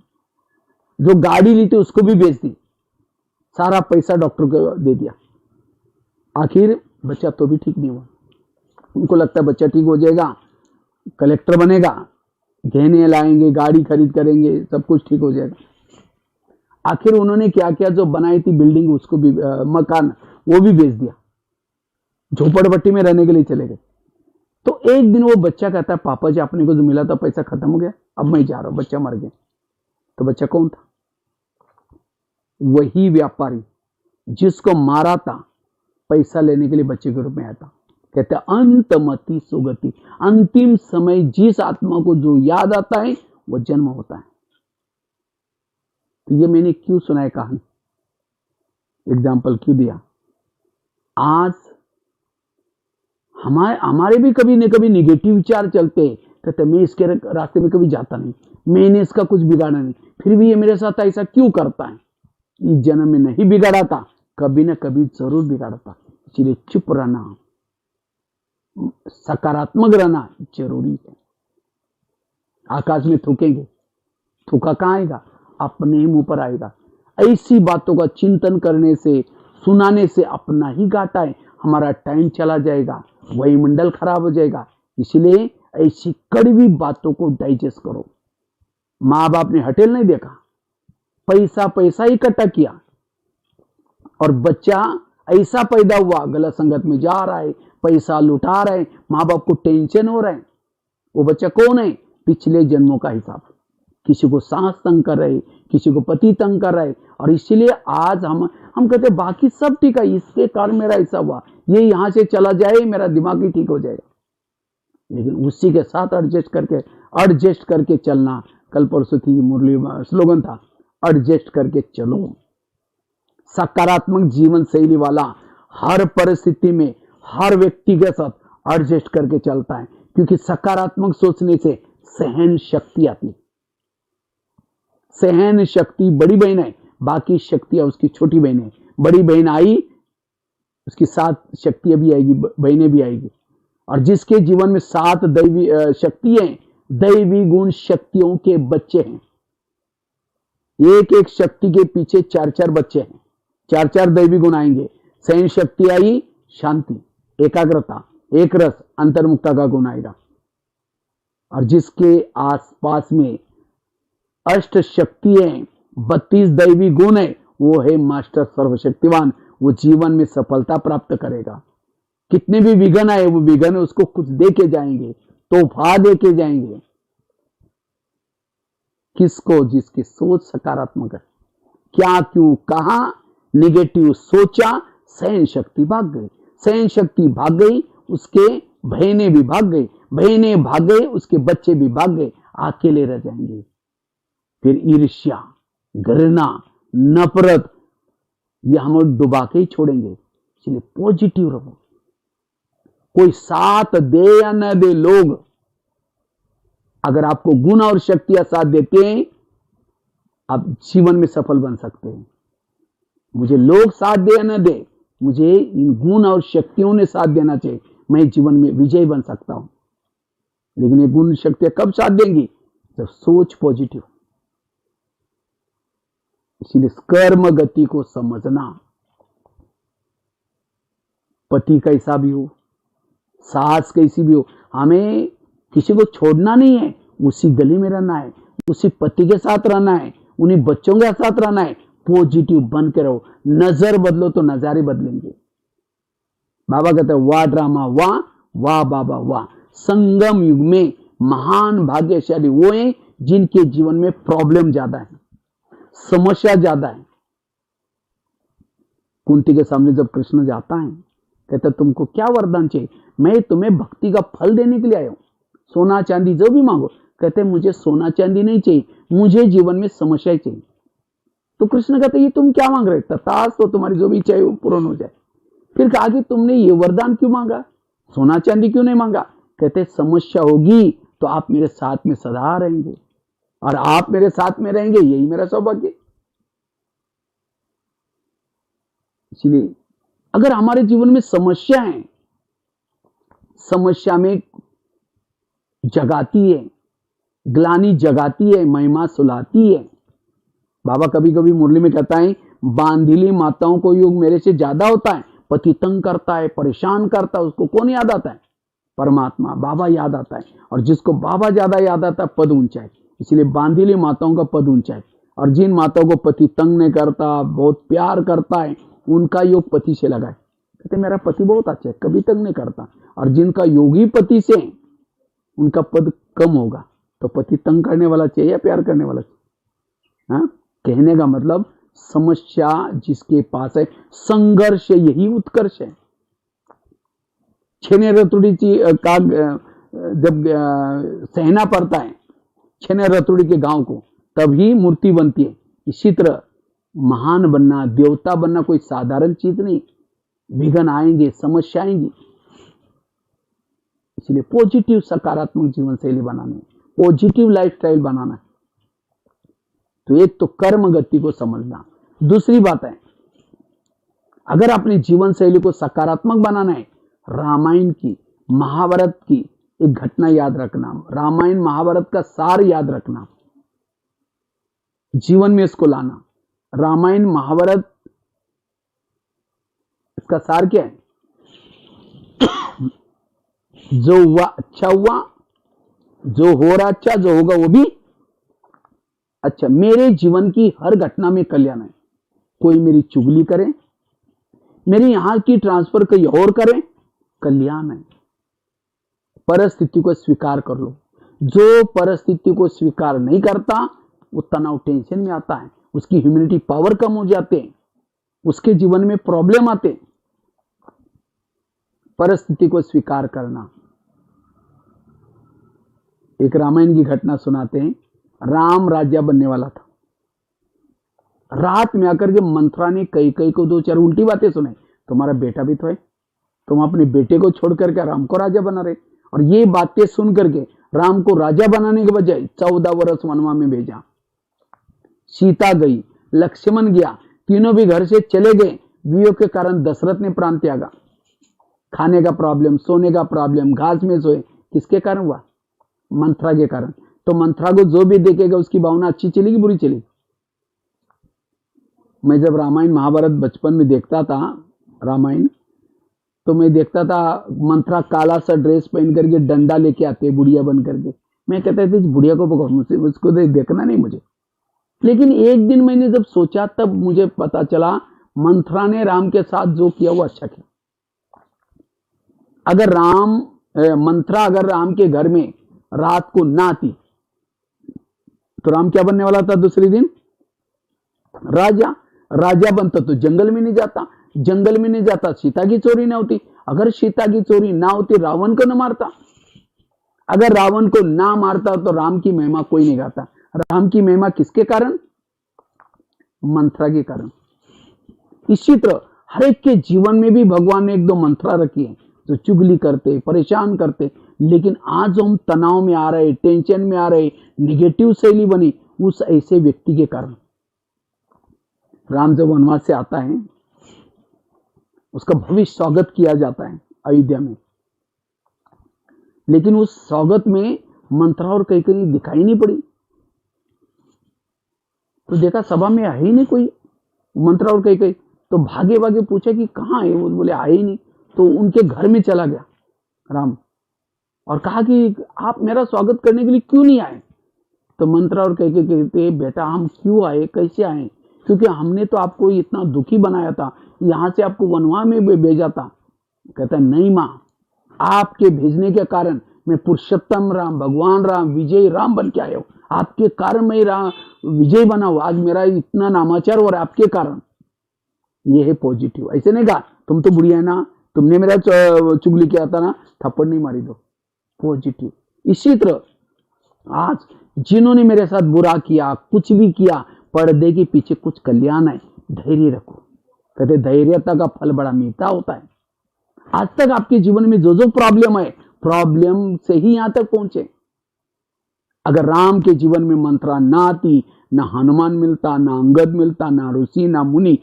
जो गाड़ी ली थी उसको भी बेच दी, सारा पैसा डॉक्टर को दे दिया। आखिर बच्चा तो भी ठीक नहीं हुआ। उनको लगता है बच्चा ठीक हो जाएगा, कलेक्टर बनेगा, गहने लाएंगे, गाड़ी खरीद करेंगे, सब कुछ ठीक हो जाएगा। आखिर उन्होंने क्या किया, जो बनाई थी बिल्डिंग, उसको भी मकान, वो भी बेच दिया, झोपड़पट्टी में रहने के लिए चले गए। तो एक दिन वो बच्चा कहता है, पापा जी अपने को जो मिला था पैसा खत्म हो गया, अब मैं जा रहा हूं, बच्चा मर गया। तो बच्चा कौन था? वही व्यापारी जिसको मारा था, पैसा लेने के लिए बच्चे के रूप में आया था। कहते अंतमति सुगति, अंतिम समय जिस आत्मा को जो याद आता है वो जन्म होता है। तो ये मैंने क्यों सुनाया कहानी, एग्जाम्पल क्यों दिया? आज हमारे भी कभी न कभी निगेटिव विचार चलते, कहते मैं इसके रास्ते में कभी जाता नहीं, मैंने इसका कुछ बिगाड़ा नहीं, फिर भी ये मेरे साथ ऐसा क्यों करता है? इस जन्म में नहीं बिगाड़ा था, कभी ना कभी जरूर बिगाड़ा था। इसलिए चुप रहना, सकारात्मक रहना जरूरी है। आकाश में थूकेंगे, थूका कहां आएगा? अपने मुंह पर आएगा। ऐसी बातों का चिंतन करने से, सुनाने से अपना ही घाटा है, हमारा टाइम चला जाएगा, वही मंडल खराब हो जाएगा। इसलिए ऐसी कड़वी बातों को डाइजेस्ट करो। माँ बाप ने होटल नहीं देखा, पैसा पैसा इकट्ठा किया, और बच्चा ऐसा पैदा हुआ, गलत संगत में जा रहा है, पैसा लुटा रहा है, माँ बाप को टेंशन हो रहा है। वो बच्चा कौन है? पिछले जन्मों का हिसाब। किसी को सास तंग कर रहे, किसी को पति तंग कर रहा है, और इसीलिए आज हम कहते हैं बाकी सब ठीक है, इसके कारण मेरा ऐसा हुआ, ये यहां से चला जाए, मेरा दिमाग ही ठीक हो जाएगा। लेकिन उसी के साथ एडजस्ट करके चलना। कल परसों की मुरली स्लोगन था, एडजस्ट करके चलो। सकारात्मक जीवन शैली वाला हर परिस्थिति में हर व्यक्ति के साथ एडजस्ट करके चलता है, क्योंकि सकारात्मक सोचने से सहन शक्ति आती है। सहन शक्ति बड़ी बहन है, बाकी शक्तियां उसकी छोटी बहन है। बड़ी बहन आई, उसकी 7 शक्तियां भी आएगी, बहनें भी आएगी। और जिसके जीवन में 7 दैवी शक्ति है, दैवी गुण शक्तियों के बच्चे हैं। एक एक शक्ति के पीछे 4-4 बच्चे हैं, 4-4 दैवी गुण आएंगे। सहन शक्ति आई, शांति, एकाग्रता, एक रस, अंतर्मुक्ता का गुण आएगा। और जिसके आसपास में 8 शक्ति है, 32 दैवी गुण है, वो है मास्टर सर्वशक्तिवान। वो जीवन में सफलता प्राप्त करेगा। कितने भी विघ्न आए, वो विघ्न उसको कुछ दे के जाएंगे, तोहफा दे के जाएंगे। किसको? जिसकी सोच सकारात्मक है। क्या, क्यों, कहा निगेटिव सोचा, सहन शक्ति भाग गई। सहन शक्ति भाग गई, उसके बहनें भी भाग गई, बहनें भाग गई, उसके बच्चे भी भाग गए, अकेले रह जाएंगे। फिर ईर्ष्या, घृणा, नफरत, ये हम डुबा के ही छोड़ेंगे। इसलिए पॉजिटिव रहो। कोई साथ दे या न दे, लोग अगर आपको गुण और शक्तियां साथ देते हैं, आप जीवन में सफल बन सकते हैं। मुझे लोग साथ दे या न दे, मुझे इन गुण और शक्तियों ने साथ देना चाहिए, मैं जीवन में विजयी बन सकता हूं। लेकिन ये गुण शक्तियां कब साथ देंगी? जब सोच पॉजिटिव। इसीलिए कर्म गति को समझना। पति कैसा भी हो, सास कैसी भी हो, हमें किसी को छोड़ना नहीं है, उसी गली में रहना है, उसी पति के साथ रहना है, उन्हीं बच्चों के साथ रहना है। पॉजिटिव बन के रहो। नजर बदलो तो नजारे बदलेंगे। बाबा कहते हैं वाह ड्रामा वाह, वाह बाबा वाह। संगम युग में महान भाग्यशाली वो हैं जिनके जीवन में प्रॉब्लम ज्यादा है, समस्या ज्यादा है। कुंती के सामने जब कृष्ण जाता है, कहता तुमको क्या वरदान चाहिए? मैं तुम्हें भक्ति का फल देने के लिए आया हूं, सोना चांदी जो भी मांगो। कहते मुझे सोना चांदी नहीं चाहिए, मुझे जीवन में समस्याएं चाहिए। तो कृष्ण कहते ये तुम क्या मांग रहे? तथास्तु, तो तुम्हारी जो भी इच्छा है वो पूर्ण हो जाए। फिर कहा कि तुमने ये वरदान क्यों मांगा, सोना चांदी क्यों नहीं मांगा? कहते समस्या होगी तो आप मेरे साथ में सदा रहेंगे, और आप मेरे साथ में रहेंगे यही मेरा सौभाग्य। इसलिए अगर हमारे जीवन में समस्या है, समस्या में जगाती है, ग्लानि जगाती है, महिमा सुलाती है। बाबा कभी कभी मुरली में कहता है बांधिली माताओं को योग मेरे से ज्यादा होता है, पति तंग करता है, परेशान करता है, उसको कौन याद आता है? परमात्मा, बाबा याद आता है। और जिसको बाबा ज्यादा याद आता है पद ऊंचा है। इसलिए बांधिली माताओं का पद ऊंचा है। और जिन माताओं को पति तंग नहीं करता, बहुत प्यार करता है, उनका योग पति से लगा है। कहते मेरा पति बहुत अच्छा है, कभी तंग नहीं करता। और जिनका योगी पति से, उनका पद कम होगा। तो पति तंग करने वाला चाहिए या प्यार करने वाला चाहिए? हाँ, कहने का मतलब समस्या जिसके पास है, संघर्ष यही उत्कर्ष है। छेने रतुड़ी का जब सहना पड़ता है छेने रतुड़ी के गांव को, तभी मूर्ति बनती है। इसी तरह महान बनना, देवता बनना कोई साधारण चीज नहीं। विघ्न आएंगे, समस्या आएंगी। इसलिए पॉजिटिव सकारात्मक जीवन शैली बनानी है, पॉजिटिव लाइफस्टाइल बनाना है। तो एक तो कर्म गति को समझना। दूसरी बात है, अगर अपने जीवन शैली को सकारात्मक बनाना है, रामायण की, महाभारत की एक घटना याद रखना, रामायण महाभारत का सार याद रखना, जीवन में इसको लाना। रामायण महाभारत इसका सार क्या है? जो हुआ अच्छा हुआ, जो हो रहा अच्छा, जो होगा वो भी अच्छा। मेरे जीवन की हर घटना में कल्याण है। कोई मेरी चुगली करे, मेरी यहां की ट्रांसफर कहीं और करे, कल्याण है। परिस्थिति को स्वीकार कर लो। जो परिस्थिति को स्वीकार नहीं करता वो तनाव, टेंशन में आता है, उसकी ह्यूमिनिटी पावर कम हो जाते हैं, उसके जीवन में प्रॉब्लम आते हैं। परिस्थिति को स्वीकार करना। एक रामायण की घटना सुनाते हैं। राम राजा बनने वाला था। रात में आकर के मंथरा ने कई को दो चार उल्टी बातें सुनाई। तुम्हारा बेटा भी तो है, तुम अपने बेटे को छोड़ करके राम को राजा बना रहे। और ये बातें सुन करके राम को राजा बनाने के बजाय 14 वर्ष वनवा में भेजा। सीता गई, लक्ष्मण गया, तीनों भी घर से चले गए। वियोग के कारण दशरथ ने प्राण त्यागा। खाने का प्रॉब्लम, सोने का प्रॉब्लम, घास में सोए, किसके कारण हुआ? मंथरा के कारण। तो मंथरा को जो भी देखेगा उसकी भावना अच्छी चलेगी, बुरी चलेगी? मैं जब रामायण महाभारत बचपन में देखता था रामायण, तो मैं देखता था मंथरा काला सा ड्रेस पहन करके डंडा लेके आते बुढ़िया बन करके। मैं कहता था इस बुढ़िया को पकड़, मुझसे उसको देखना नहीं मुझे। लेकिन एक दिन मैंने जब सोचा तब मुझे पता चला मंथरा ने राम के साथ जो किया वो अच्छा किया। अगर मंथरा अगर राम के घर में रात को ना आती तो राम क्या बनने वाला था? दूसरे दिन राजा बनता तो जंगल में नहीं जाता, जंगल में नहीं जाता सीता की चोरी ना होती, अगर सीता की चोरी ना होती रावण को न मारता, अगर रावण को ना मारता तो राम की महिमा कोई नहीं गाता। राम की महिमा किसके कारण? मंथरा के कारण। इसी तरह हर एक के जीवन में भी भगवान ने एक दो मंथरा रखी है जो चुगली करते, परेशान करते। लेकिन आज जो हम तनाव में आ रहे, टेंशन में आ रहे, निगेटिव शैली बनी, उस ऐसे व्यक्ति के कारण। राम जब वनवास से आता है, उसका भव्य स्वागत किया जाता है अयोध्या में। लेकिन उस स्वागत में मंथरा और कैकेयी दिखाई नहीं पड़ी। तो देखा सभा में है ही नहीं कोई मंथरा और कैकेयी। तो भागे भागे पूछा कि कहाँ है वो? बोले आए ही नहीं। तो उनके घर में चला गया राम और कहा कि आप मेरा स्वागत करने के लिए क्यों नहीं आए? तो मंथरा और कैकेयी कहते बेटा हम क्यों आए, कैसे आए? क्योंकि हमने तो आपको इतना दुखी बनाया था, यहां से आपको वनवा में भेजा था, कहता है नहीं माँ, आपके भेजने के कारण मैं पुरुषोत्तम राम, भगवान राम, विजय राम बन के आया हूँ। आपके कारण मैं राम विजय बना हूँ। आज मेरा इतना नामाचार हो रहा है आपके कारण। ये है पॉजिटिव। ऐसे नहीं कहा तुम तो बुढ़िया है ना, तुमने मेरा चुगली किया था ना, थप्पड़ नहीं मारी दो। पॉजिटिव। इसी तरह आज जिन्होंने मेरे साथ बुरा किया, कुछ भी किया, पर्दे के पीछे कुछ कल्याण है, धैर्य रखो। कहते धैर्यता का फल बड़ा मीठा होता है। आज तक आपके जीवन में जो जो प्रॉब्लम है, प्रॉब्लम से ही यहां तक पहुंचे। अगर राम के जीवन में मंत्रा ना आती, ना हनुमान मिलता, ना अंगद मिलता, ना ऋषि, ना मुनि,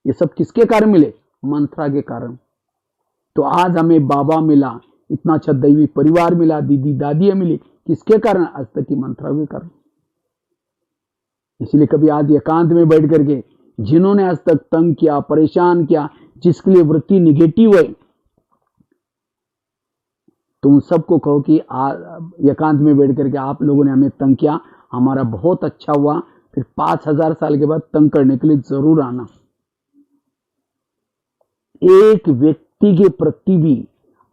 ये सब किसके कारण मिले? मंत्रा के कारण। तो आज हमें बाबा मिला, इतना अच्छा दैवी परिवार मिला, दीदी दादियां मिली, किसके कारण? आज तक की मंत्रा के कारण। इसलिए कभी आज एकांत में बैठ करके जिन्होंने आज तक तंग किया, परेशान किया, जिसके लिए वृत्ति निगेटिव है, तो उन सबको कहो कि एकांत में बैठ करके आप लोगों ने हमें तंग किया, हमारा बहुत अच्छा हुआ, फिर 5000 साल के बाद तंग करने के लिए जरूर आना। एक व्यक्ति के प्रति भी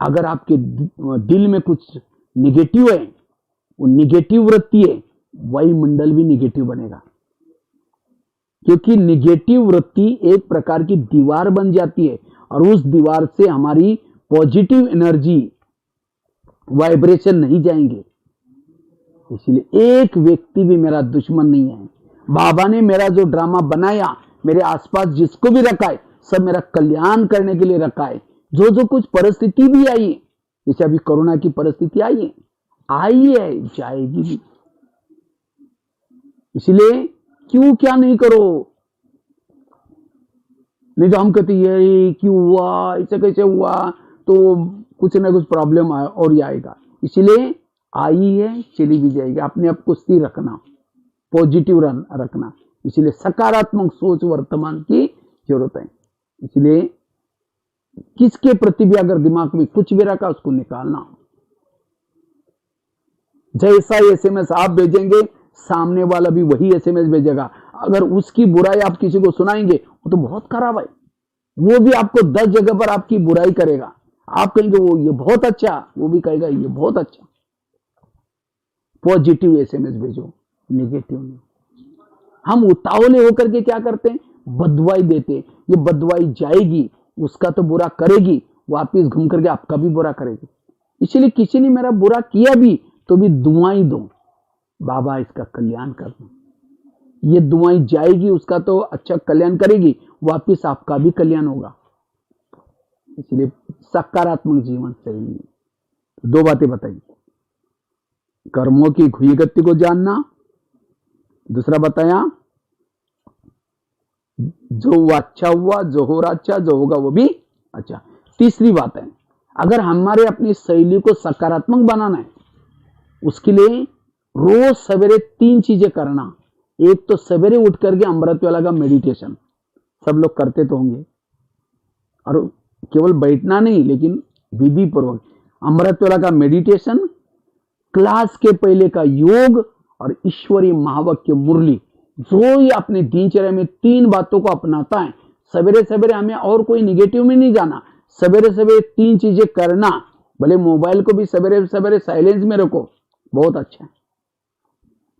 अगर आपके दिल में कुछ निगेटिव है, वो निगेटिव वृत्ति है, वायुमंडल भी निगेटिव बनेगा। क्योंकि निगेटिव वृत्ति एक प्रकार की दीवार बन जाती है और उस दीवार से हमारी पॉजिटिव एनर्जी, वाइब्रेशन नहीं जाएंगे। इसलिए एक व्यक्ति भी मेरा दुश्मन नहीं है। बाबा ने मेरा जो ड्रामा बनाया, मेरे आसपास जिसको भी रखा है, सब मेरा कल्याण करने के लिए रखा है। जो जो कुछ परिस्थिति भी आई है, जैसे अभी कोरोना की परिस्थिति आई है, जाएगी भी। इसलिए क्यों क्या नहीं करो। नहीं तो हम कहते ये क्यों हुआ, ऐसे कैसे हुआ, तो कुछ ना कुछ प्रॉब्लम और आएगा। इसलिए आई है, चली भी जाएगी। अपने आप को स्थिर रखना, पॉजिटिव रखना। इसलिए सकारात्मक सोच वर्तमान की जरूरत है। इसलिए किसके प्रति भी अगर दिमाग में कुछ भी रखा, उसको निकालना। जैसा एसएमएस आप भेजेंगे, सामने वाला भी वही एसएमएस भेजेगा। अगर उसकी बुराई आप किसी को सुनाएंगे, वो तो बहुत खराब है, वो भी आपको 10 जगह पर आपकी बुराई करेगा। आप कहेंगे वो ये बहुत अच्छा, वो भी कहेगा ये बहुत अच्छा। पॉजिटिव एसएमएस भेजो, नेगेटिव नहीं। हम उतावले होकर के क्या करते हैं? बदवाई देते। ये बदवाई जाएगी, उसका तो बुरा करेगी, वापिस घूम करके आपका भी बुरा करेगी। इसलिए किसी ने मेरा बुरा किया भी तो भी दुआई दो, बाबा इसका कल्याण कर दो। ये दुआई जाएगी, उसका तो अच्छा कल्याण करेगी, वापिस आपका भी कल्याण होगा। इसलिए सकारात्मक जीवन शैली। दो बातें बताई, कर्मों की घुई गति को जानना, दूसरा बताया जो अच्छा हुआ, जो हो रहा अच्छा, जो होगा वो भी अच्छा। तीसरी बात है, अगर हमारे अपनी शैली को सकारात्मक बनाना है, उसके लिए रोज सवेरे 3 चीजें करना। एक तो सवेरे उठ करके अमृत वेला का मेडिटेशन, सब लोग करते तो होंगे, और केवल बैठना नहीं लेकिन विधि पूर्वक अमृत वेला का मेडिटेशन, क्लास के पहले का योग और ईश्वरीय महावाक्य मुरली। जो ही अपने दिनचर्या में 3 बातों को अपनाता है, सवेरे सवेरे हमें और कोई निगेटिव में नहीं जाना, सवेरे सवेरे 3 चीजें करना। भले मोबाइल को भी सवेरे सवेरे साइलेंस में रखो, बहुत अच्छा है।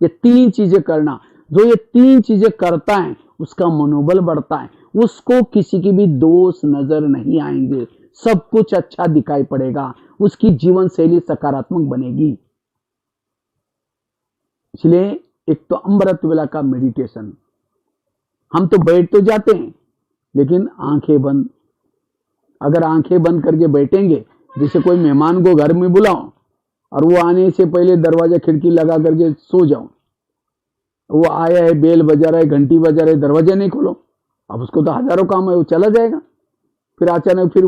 ये 3 चीजें करना, जो ये 3 चीजें करता है उसका मनोबल बढ़ता है, उसको किसी की भी दोष नजर नहीं आएंगे, सब कुछ अच्छा दिखाई पड़ेगा, उसकी जीवन शैली सकारात्मक बनेगी। इसलिए एक तो अमृत वेला का मेडिटेशन। हम तो बैठ तो जाते हैं लेकिन आंखें बंद। अगर आंखें बंद करके बैठेंगे, जैसे कोई मेहमान को घर में बुलाओ और वो आने से पहले दरवाजा खिड़की लगा करके सो जाओ, वो आया है, बेल बजा रहा है, घंटी बजा रहा है, दरवाजा नहीं खोलो, अब उसको तो हजारों काम है, वो चला जाएगा। फिर अचानक फिर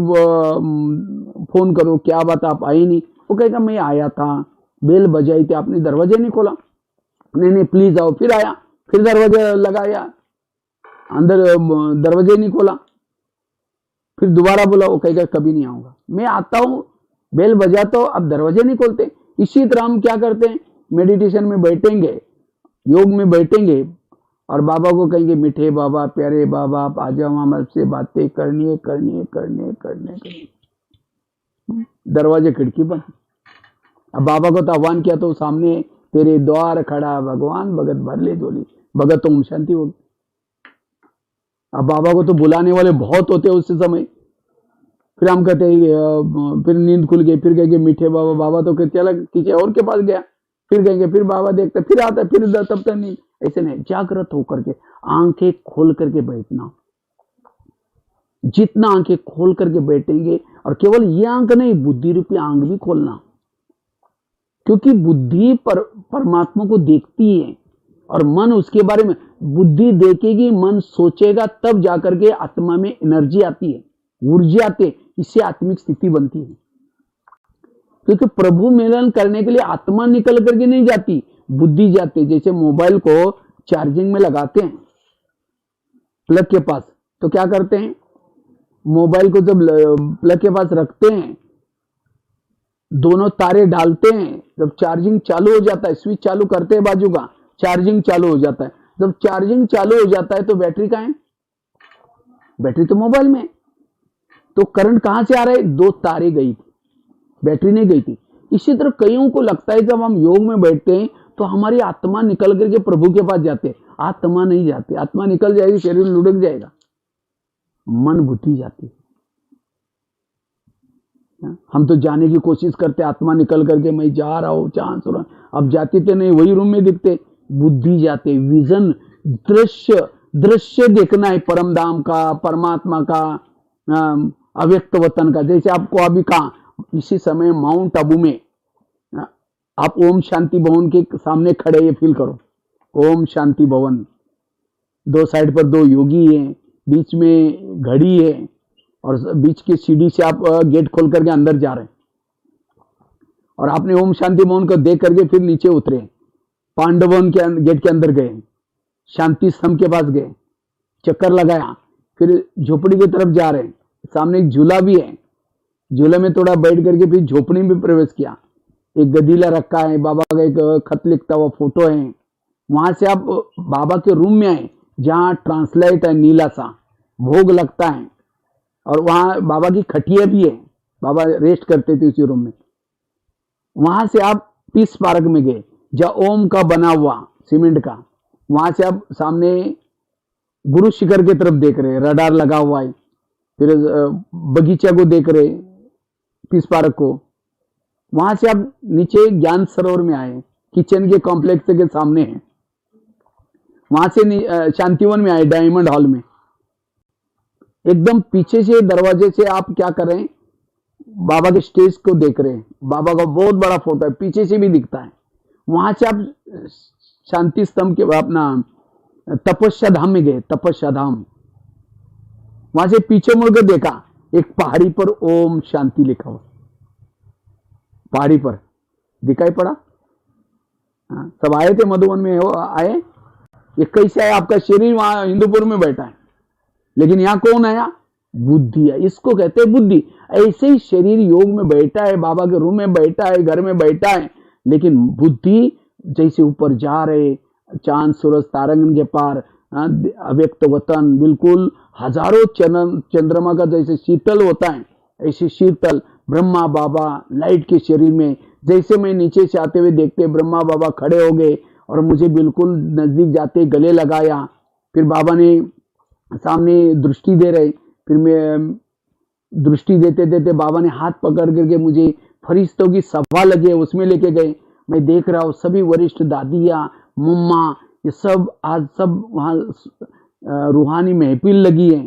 फोन करो, क्या बात आप आई नहीं, वो कहेगा मैं आया था, बेल बजाई थी, आपने दरवाजा नहीं खोला। नहीं प्लीज आओ, फिर आया, फिर दरवाजा लगाया, अंदर दरवाजा नहीं खोला, फिर दोबारा बोला, वो कहेगा कभी नहीं आऊंगा। मैं आता हूं, बेल बजाता हूं, अब दरवाजे नहीं खोलते। इसी तरह हम क्या करते हैं, मेडिटेशन में बैठेंगे, योग में बैठेंगे, और बाबा को कहेंगे मीठे बाबा, प्यारे बाबा, आप आ जाओ, हमसे बातें करनी है, दरवाजे खिड़की बंद। अब बाबा को तो आह्वान किया तो सामने तेरे द्वार खड़ा भगवान, भगत भर ले झोली, भगत तो ओम शांति होगी। अब बाबा को तो बुलाने वाले बहुत होते उस समय। फिर हम कहते फिर नींद खुल गई, फिर कहेंगे मीठे बाबा, बाबा तो चला किसी और के पास गया, फिर कहेंगे फिर बाबा देखते, फिर आता, फिर तब तक नींद। ऐसे नहीं, जागृत होकर के आंखें खोल करके बैठना। जितना आंखें खोल करके बैठेंगे, और केवल ये आंख नहीं, बुद्धि रूपी आंख भी खोलना, क्योंकि बुद्धि परमात्मा को देखती है और मन उसके बारे में, बुद्धि देखेगी, मन सोचेगा, तब जाकर के आत्मा में एनर्जी आती है, ऊर्जा आती है, इससे आत्मिक स्थिति बनती है। क्योंकि प्रभु मिलन करने के लिए आत्मा निकल करके नहीं जाती, बुद्धि जाती है। जैसे मोबाइल को चार्जिंग में लगाते हैं प्लग के पास, तो क्या करते हैं, मोबाइल को जब प्लग के पास रखते हैं, दोनों तारे डालते हैं, जब चार्जिंग चालू हो जाता है, स्विच चालू करते हैं बाजू का, चार्जिंग चालू हो जाता है। जब चार्जिंग चालू हो जाता है तो बैटरी कहाँ है, बैटरी तो मोबाइल में है। तो करंट कहां से आ रहा है, दो तारे गई थी, बैटरी नहीं गई थी। इसी तरह कईयों को लगता है जब हम योग में बैठते हैं तो हमारी आत्मा निकल करके प्रभु के पास जाते हैं। आत्मा नहीं जाती, आत्मा निकल जाएगी, शरीर लुढ़क जाएगा, मन बुद्धि जाती है। हम तो जाने की कोशिश करते, आत्मा निकल करके मैं जा रहा हूं, चांस हो रहा, अब जाती तो नहीं, वही रूम में दिखते, बुद्धि जाते। विजन, दृश्य देखना है परम धाम का, परमात्मा का, अव्यक्त वतन का। जैसे आपको अभी कहा, इसी समय माउंट आबू में आप ओम शांति भवन के सामने खड़े, ये फील करो, ओम शांति भवन, दो साइड पर दो योगी हैं, बीच में घड़ी है, और बीच की सीढ़ी से आप गेट खोल करके अंदर जा रहे हैं, और आपने ओम शांति भवन को देख करके फिर नीचे उतरे, पांडवन के गेट के अंदर गए, शांति स्तंभ के पास गए, चक्कर लगाया, फिर झोपड़ी की तरफ जा रहे हैं, सामने एक झूला भी है, झूले में थोड़ा बैठ करके फिर झोपड़ी में प्रवेश किया, एक गदीला रखा है, बाबा का एक खत लिखता हुआ फोटो है। वहां से आप बाबा के रूम में आए, जहां ट्रांसलाइट है, नीला सा भोग लगता है, और वहां बाबा की खटिया भी है, बाबा रेस्ट करते थे उसी रूम में। वहां से आप पीस पार्क में गए, जहां ओम का बना हुआ सीमेंट का, वहां से आप सामने गुरु शिखर की तरफ देख रहे, रडार लगा हुआ है, फिर बगीचा को देख रहे, पीस पार्क को। वहां से आप नीचे ज्ञान सरोवर में आए, किचन के कॉम्प्लेक्स के सामने है, वहां से शांतिवन में आए, डायमंड हॉल में। एकदम पीछे से दरवाजे से आप क्या कर रहे हैं, बाबा के स्टेज को देख रहे हैं, बाबा का बहुत बड़ा फोटो है, पीछे से भी दिखता है। वहां से आप शांति स्तंभ के अपना तपस्या धाम में गए, तपस्या धाम। वहां से पीछे मुड़कर देखा, एक पहाड़ी पर ओम शांति लिखा हुआ, पहाड़ी पर दिखाई पड़ा। सब आए थे मधुबन में, हो आए, ये कैसे आया, आपका शरीर वहां हिंदूपुर में बैठा है, लेकिन यहां कौन आया, बुद्धि है, इसको कहते हैं बुद्धि। ऐसे ही शरीर योग में बैठा है, बाबा के रूम में बैठा है, घर में बैठा है, लेकिन बुद्धि जैसे ऊपर जा रहे, चांद सूरज तारंगन के पार, अव्यक्त वतन, बिल्कुल हजारों चंद्रमा का जैसे शीतल होता है, ऐसे शीतल ब्रह्मा बाबा लाइट के शरीर में। जैसे मैं नीचे से आते हुए देखते, ब्रह्मा बाबा खड़े हो गए और मुझे बिल्कुल नजदीक जाते गले लगाया। फिर बाबा ने सामने दृष्टि दे रहे, फिर मैं दृष्टि देते देते बाबा ने हाथ पकड़ करके मुझे फरिश्तों की सभा लगे, उसमें लेके गए। मैं देख रहा हूँ सभी वरिष्ठ दादियाँ, मम्मा, ये सब आज सब वहाँ रूहानी महफिल लगी है,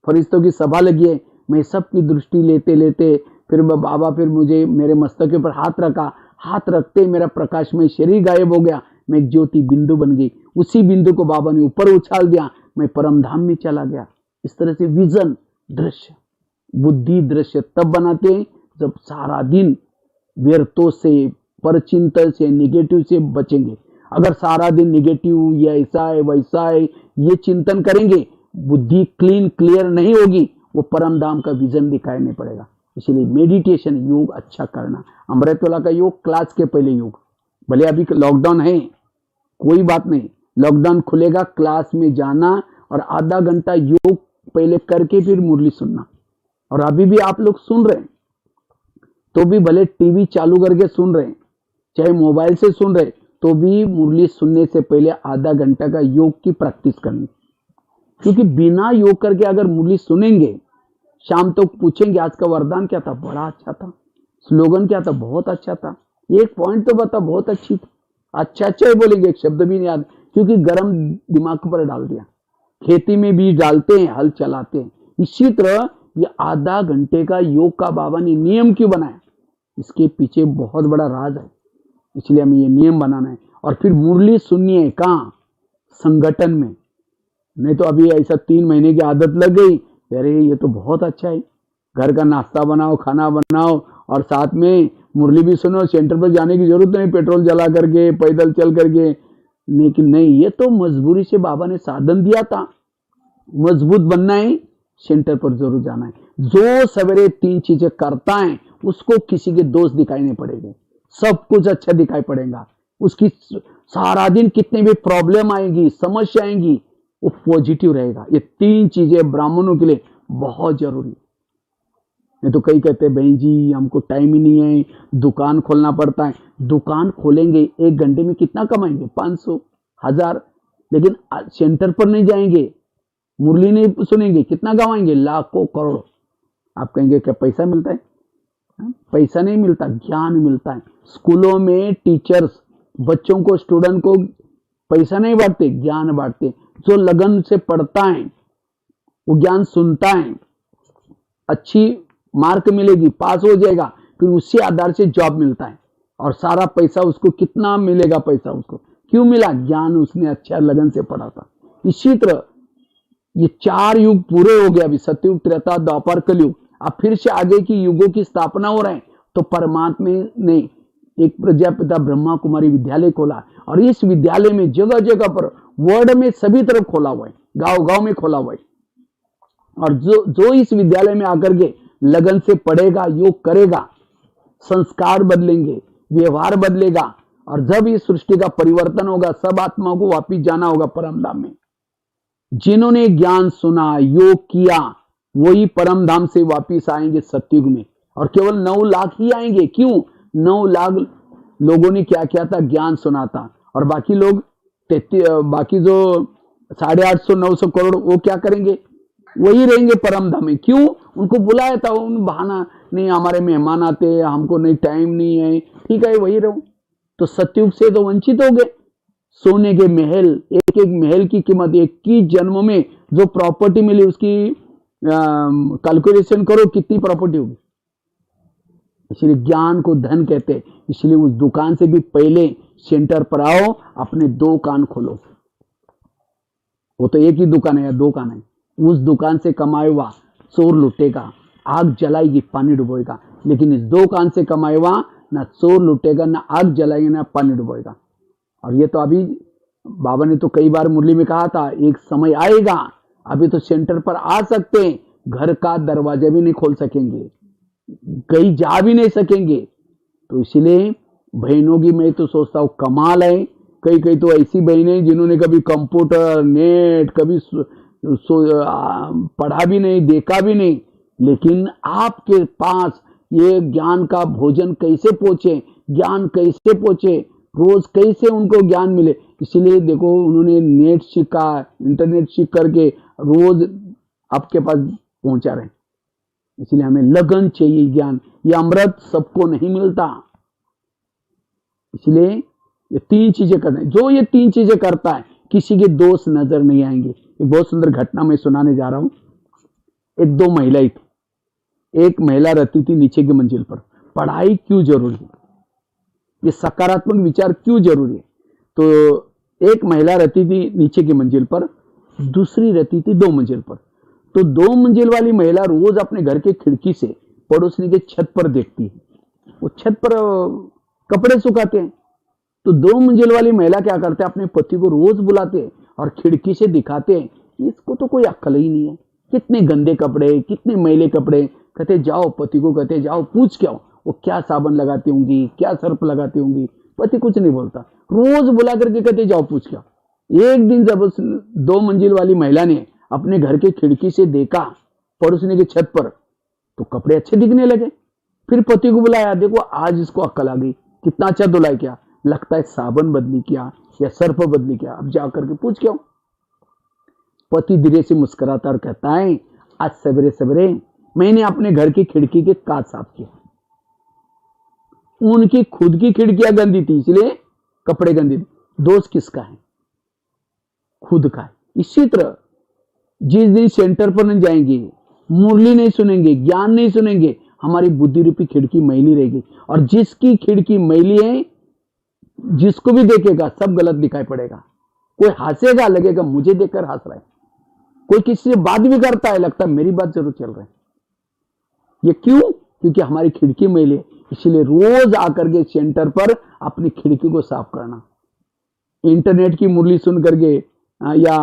फरिश्तों की सभा लगी है। मैं सबकी दृष्टि लेते लेते फिर बाबा, फिर मुझे मेरे मस्तक के ऊपर हाथ रखा, हाथ रखते मेरा प्रकाशमय शरीर गायब हो गया, मैं एक ज्योति बिंदु बन गई। उसी बिंदु को बाबा ने ऊपर उछाल दिया, मैं परम धाम में चला गया। इस तरह से विजन, दृश्य, बुद्धि दृश्य तब बनाते हैं जब सारा दिन व्यर्थों से, परचिंतन से, निगेटिव से बचेंगे। अगर सारा दिन निगेटिव, ये ऐसा है वैसा है, ये चिंतन करेंगे, बुद्धि क्लीन क्लियर नहीं होगी, वो परम धाम का विजन दिखाई नहीं पड़ेगा। इसलिए मेडिटेशन, योग अच्छा करना। अमृतवाला का योग क्लास के पहले योग, भले अभी लॉकडाउन है कोई बात नहीं, लॉकडाउन खुलेगा, क्लास में जाना और आधा घंटा योग पहले करके फिर मुरली सुनना। और अभी भी आप लोग सुन रहे हैं तो भी भले टीवी चालू करके सुन रहे हैं, चाहे मोबाइल से सुन रहे, तो भी मुरली सुनने से पहले आधा घंटा का योग की प्रैक्टिस करनी। क्योंकि बिना योग करके अगर मुरली सुनेंगे, शाम तक तो पूछेंगे आज का वरदान क्या था, बड़ा अच्छा था, स्लोगन क्या था, बहुत अच्छा था, एक पॉइंट तो बता, बहुत अच्छी थी, अच्छा अच्छा ही बोलेंगे, एक शब्द भी नहीं याद, क्योंकि गर्म दिमाग पर डाल दिया। खेती में बीज डालते हैं, हल चलाते हैं। इसी तरह ये आधा घंटे का योग का बाबा ने नियम क्यों बनाया, इसके पीछे बहुत बड़ा राज है, इसलिए हमें ये नियम बनाना है। और फिर मुरली सुनिए कहाँ, संगठन में, नहीं तो अभी ऐसा 3 महीने की आदत लग गई, अरे ये तो बहुत अच्छा है, घर का नाश्ता बनाओ, खाना बनाओ और साथ में मुरली भी सुनो, सेंटर पर जाने की जरूरत नहीं, पेट्रोल जला करके, पैदल चल करके। लेकिन नहीं, ये तो मजबूरी से बाबा ने साधन दिया था, मजबूत बनना है, सेंटर पर जरूर जाना है। जो सवेरे 3 चीजें करता है उसको किसी के दोष दिखाई नहीं पड़ेंगे, सब कुछ अच्छा दिखाई पड़ेगा। उसकी सारा दिन कितनी भी प्रॉब्लम आएगी, समस्या आएंगी, वो पॉजिटिव रहेगा। ये 3 चीजें ब्राह्मणों के लिए बहुत जरूरी है। नहीं तो कई कहते हैं बहन जी हमको टाइम ही नहीं है, दुकान खोलना पड़ता है। दुकान खोलेंगे 1 घंटे में कितना कमाएंगे, 500, 1000, लेकिन सेंटर पर नहीं जाएंगे, मुरली नहीं सुनेंगे, कितना कमाएंगे, लाखों करोड़। आप कहेंगे क्या पैसा मिलता है? पैसा नहीं मिलता, ज्ञान मिलता है। स्कूलों में टीचर्स बच्चों को, स्टूडेंट को पैसा नहीं बांटते, ज्ञान बांटते। जो लगन से पढ़ता है वो ज्ञान सुनता है, अच्छी मार्क मिलेगी, पास हो जाएगा, फिर उसी आधार से जॉब मिलता है और सारा पैसा उसको कितना मिलेगा, पैसा उसको क्यों मिला, ज्ञान उसने अच्छा लगन से पढ़ा था। इसी तरह ये 4 युग पूरे हो गए, अभी सतयुग, त्रेता, द्वापर, कलयुग। अब फिर से आगे की युगों की स्थापना हो रहे हैं। तो परमात्मा ने एक प्रजापिता ब्रह्मा कुमारी विद्यालय खोला और इस विद्यालय में जगह जगह पर, वर्ल्ड में सभी तरफ खोला हुआ है, गांव गांव में खोला हुआ है। और जो इस विद्यालय में आकर के लगन से पढ़ेगा, योग करेगा, संस्कार बदलेंगे, व्यवहार बदलेगा। और जब इस सृष्टि का परिवर्तन होगा, सब आत्माओं को वापिस जाना होगा परम धाम में। जिन्होंने ज्ञान सुना, योग किया, वही परम धाम से वापिस आएंगे सतयुग में। और केवल 9 लाख ही आएंगे। क्यों? 9 लाख लोगों ने क्या किया था, ज्ञान सुना था। और बाकी लोग, बाकी जो 850 900 करोड़, वो क्या करेंगे, वही रहेंगे परम धाम में। क्यों? उनको बुलाया था, उन बहाना नहीं, हमारे मेहमान आते, हमको नहीं, टाइम नहीं है, ठीक है वही रहो। तो सतयुग से तो वंचित हो गए। सोने के महल, एक एक महल की कीमत 21 जन्म में जो प्रॉपर्टी मिली, उसकी कैलकुलेशन करो कितनी प्रॉपर्टी होगी। इसलिए ज्ञान को धन कहते हैं। इसलिए उस दुकान से भी पहले सेंटर पर आओ, अपने 2 कान खोलो। वो तो एक ही दुकान है या 2 कान है। उस दुकान से कमाए हुआ चोर लुटेगा, आग जलाएगी, पानी डुबोएगा। लेकिन इस 2 कान से कमाए हुआ ना चोर लुटेगा, ना आग जलाएगा, ना पानी डुबोएगा। और ये तो अभी बाबा ने तो कई बार मुरली में कहा था, एक समय आएगा, अभी तो सेंटर पर आ सकते हैं, घर का दरवाजा भी नहीं खोल सकेंगे, कहीं जा भी नहीं सकेंगे। तो इसलिए बहनों की मैं तो सोचता हूँ कमाल है। कई कई तो ऐसी बहनें जिन्होंने कभी कंप्यूटर, नेट, कभी पढ़ा भी नहीं, देखा भी नहीं, लेकिन आपके पास ये ज्ञान का भोजन कैसे पहुंचे, ज्ञान कैसे पहुंचे, रोज कैसे उनको ज्ञान मिले। इसलिए देखो, उन्होंने नेट सीखा, इंटरनेट सीख करके रोज आपके पास पहुंचा रहे। इसलिए हमें लगन चाहिए, ज्ञान, ये अमृत सबको नहीं मिलता। इसलिए ये 3 चीजें करना है। जो ये 3 चीजें करता है, किसी के दोष नजर नहीं आएंगे। एक बहुत सुंदर घटना मैं सुनाने जा रहा हूं। एक 2 महिलाएं थी। एक महिला रहती थी नीचे की मंजिल पर। पढ़ाई क्यों जरूरी है, ये सकारात्मक विचार क्यों जरूरी है? तो एक महिला रहती थी नीचे की मंजिल पर, दूसरी रहती थी 2 मंजिल पर। तो 2 मंजिल वाली महिला रोज अपने घर के खिड़की से पड़ोसनी के छत पर देखती है। वो छत पर कपड़े सुखाते हैं। तो 2 मंजिल वाली महिला क्या करते हैं, अपने पति को रोज बुलाते हैं और खिड़की से दिखाते हैं, इसको तो कोई अक्ल ही नहीं है, कितने गंदे कपड़े, कितने मैले कपड़े। कहते जाओ, पति को कहते जाओ पूछ के आओ, वो क्या साबुन लगाती होंगी, क्या सर्फ लगाती होंगी। पति कुछ नहीं बोलता, रोज बुला करके कहते जाओ पूछ के आओ। एक दिन जब उस 2 मंजिल वाली महिला ने अपने घर के खिड़की से देखा पड़ोसने की छत पर, तो कपड़े अच्छे दिखने लगे। फिर पति को बुलाया, देखो आज इसको अक्ल आ गई, कितना अच्छा धुलाई किया, लगता है साबुन बदली किया या सर्फ बदली किया, अब जाकर के पूछ क्यों। पति धीरे से मुस्कुराता और कहता है, आज सवेरे सवेरे मैंने अपने घर की खिड़की के कांच साफ किया। उनकी खुद की खिड़कियां गंदी थी इसलिए कपड़े गंदे थे। दोष किसका है? खुद का है। इसी तरह जिस दिन सेंटर पर नहीं जाएंगे, मुरली नहीं सुनेंगे, ज्ञान नहीं सुनेंगे, हमारी बुद्धि रूपी खिड़की मैली रहेगी। और जिसकी खिड़की मैली है, जिसको भी देखेगा सब गलत दिखाई पड़ेगा। कोई हंसेगा, लगेगा मुझे देखकर हंस रहा है। कोई किसी से बात भी करता है, लगता है मेरी बात जरूर चल रही है। ये क्यों? क्योंकि हमारी खिड़की मैली है। इसलिए रोज आकर के सेंटर पर अपनी खिड़की को साफ करना। इंटरनेट की मुरली सुन करके या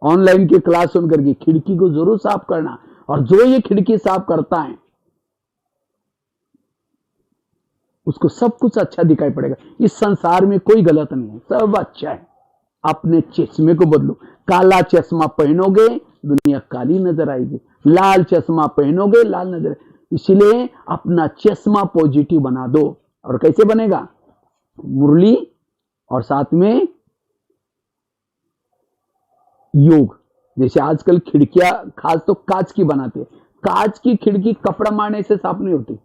ऑनलाइन की क्लास सुन करके खिड़की को जरूर साफ करना। और जो ये खिड़की साफ करता है उसको सब कुछ अच्छा दिखाई पड़ेगा। इस संसार में कोई गलत नहीं है, सब अच्छा है। अपने चश्मे को बदलो। काला चश्मा पहनोगे दुनिया काली नजर आएगी, लाल चश्मा पहनोगे लाल नजर। इसलिए अपना चश्मा पॉजिटिव बना दो। और कैसे बनेगा? मुरली और साथ में योग। जैसे आजकल खिड़कियां खास तो कांच की बनाते हैं। कांच की खिड़की कपड़ा मारने से साफ नहीं होती,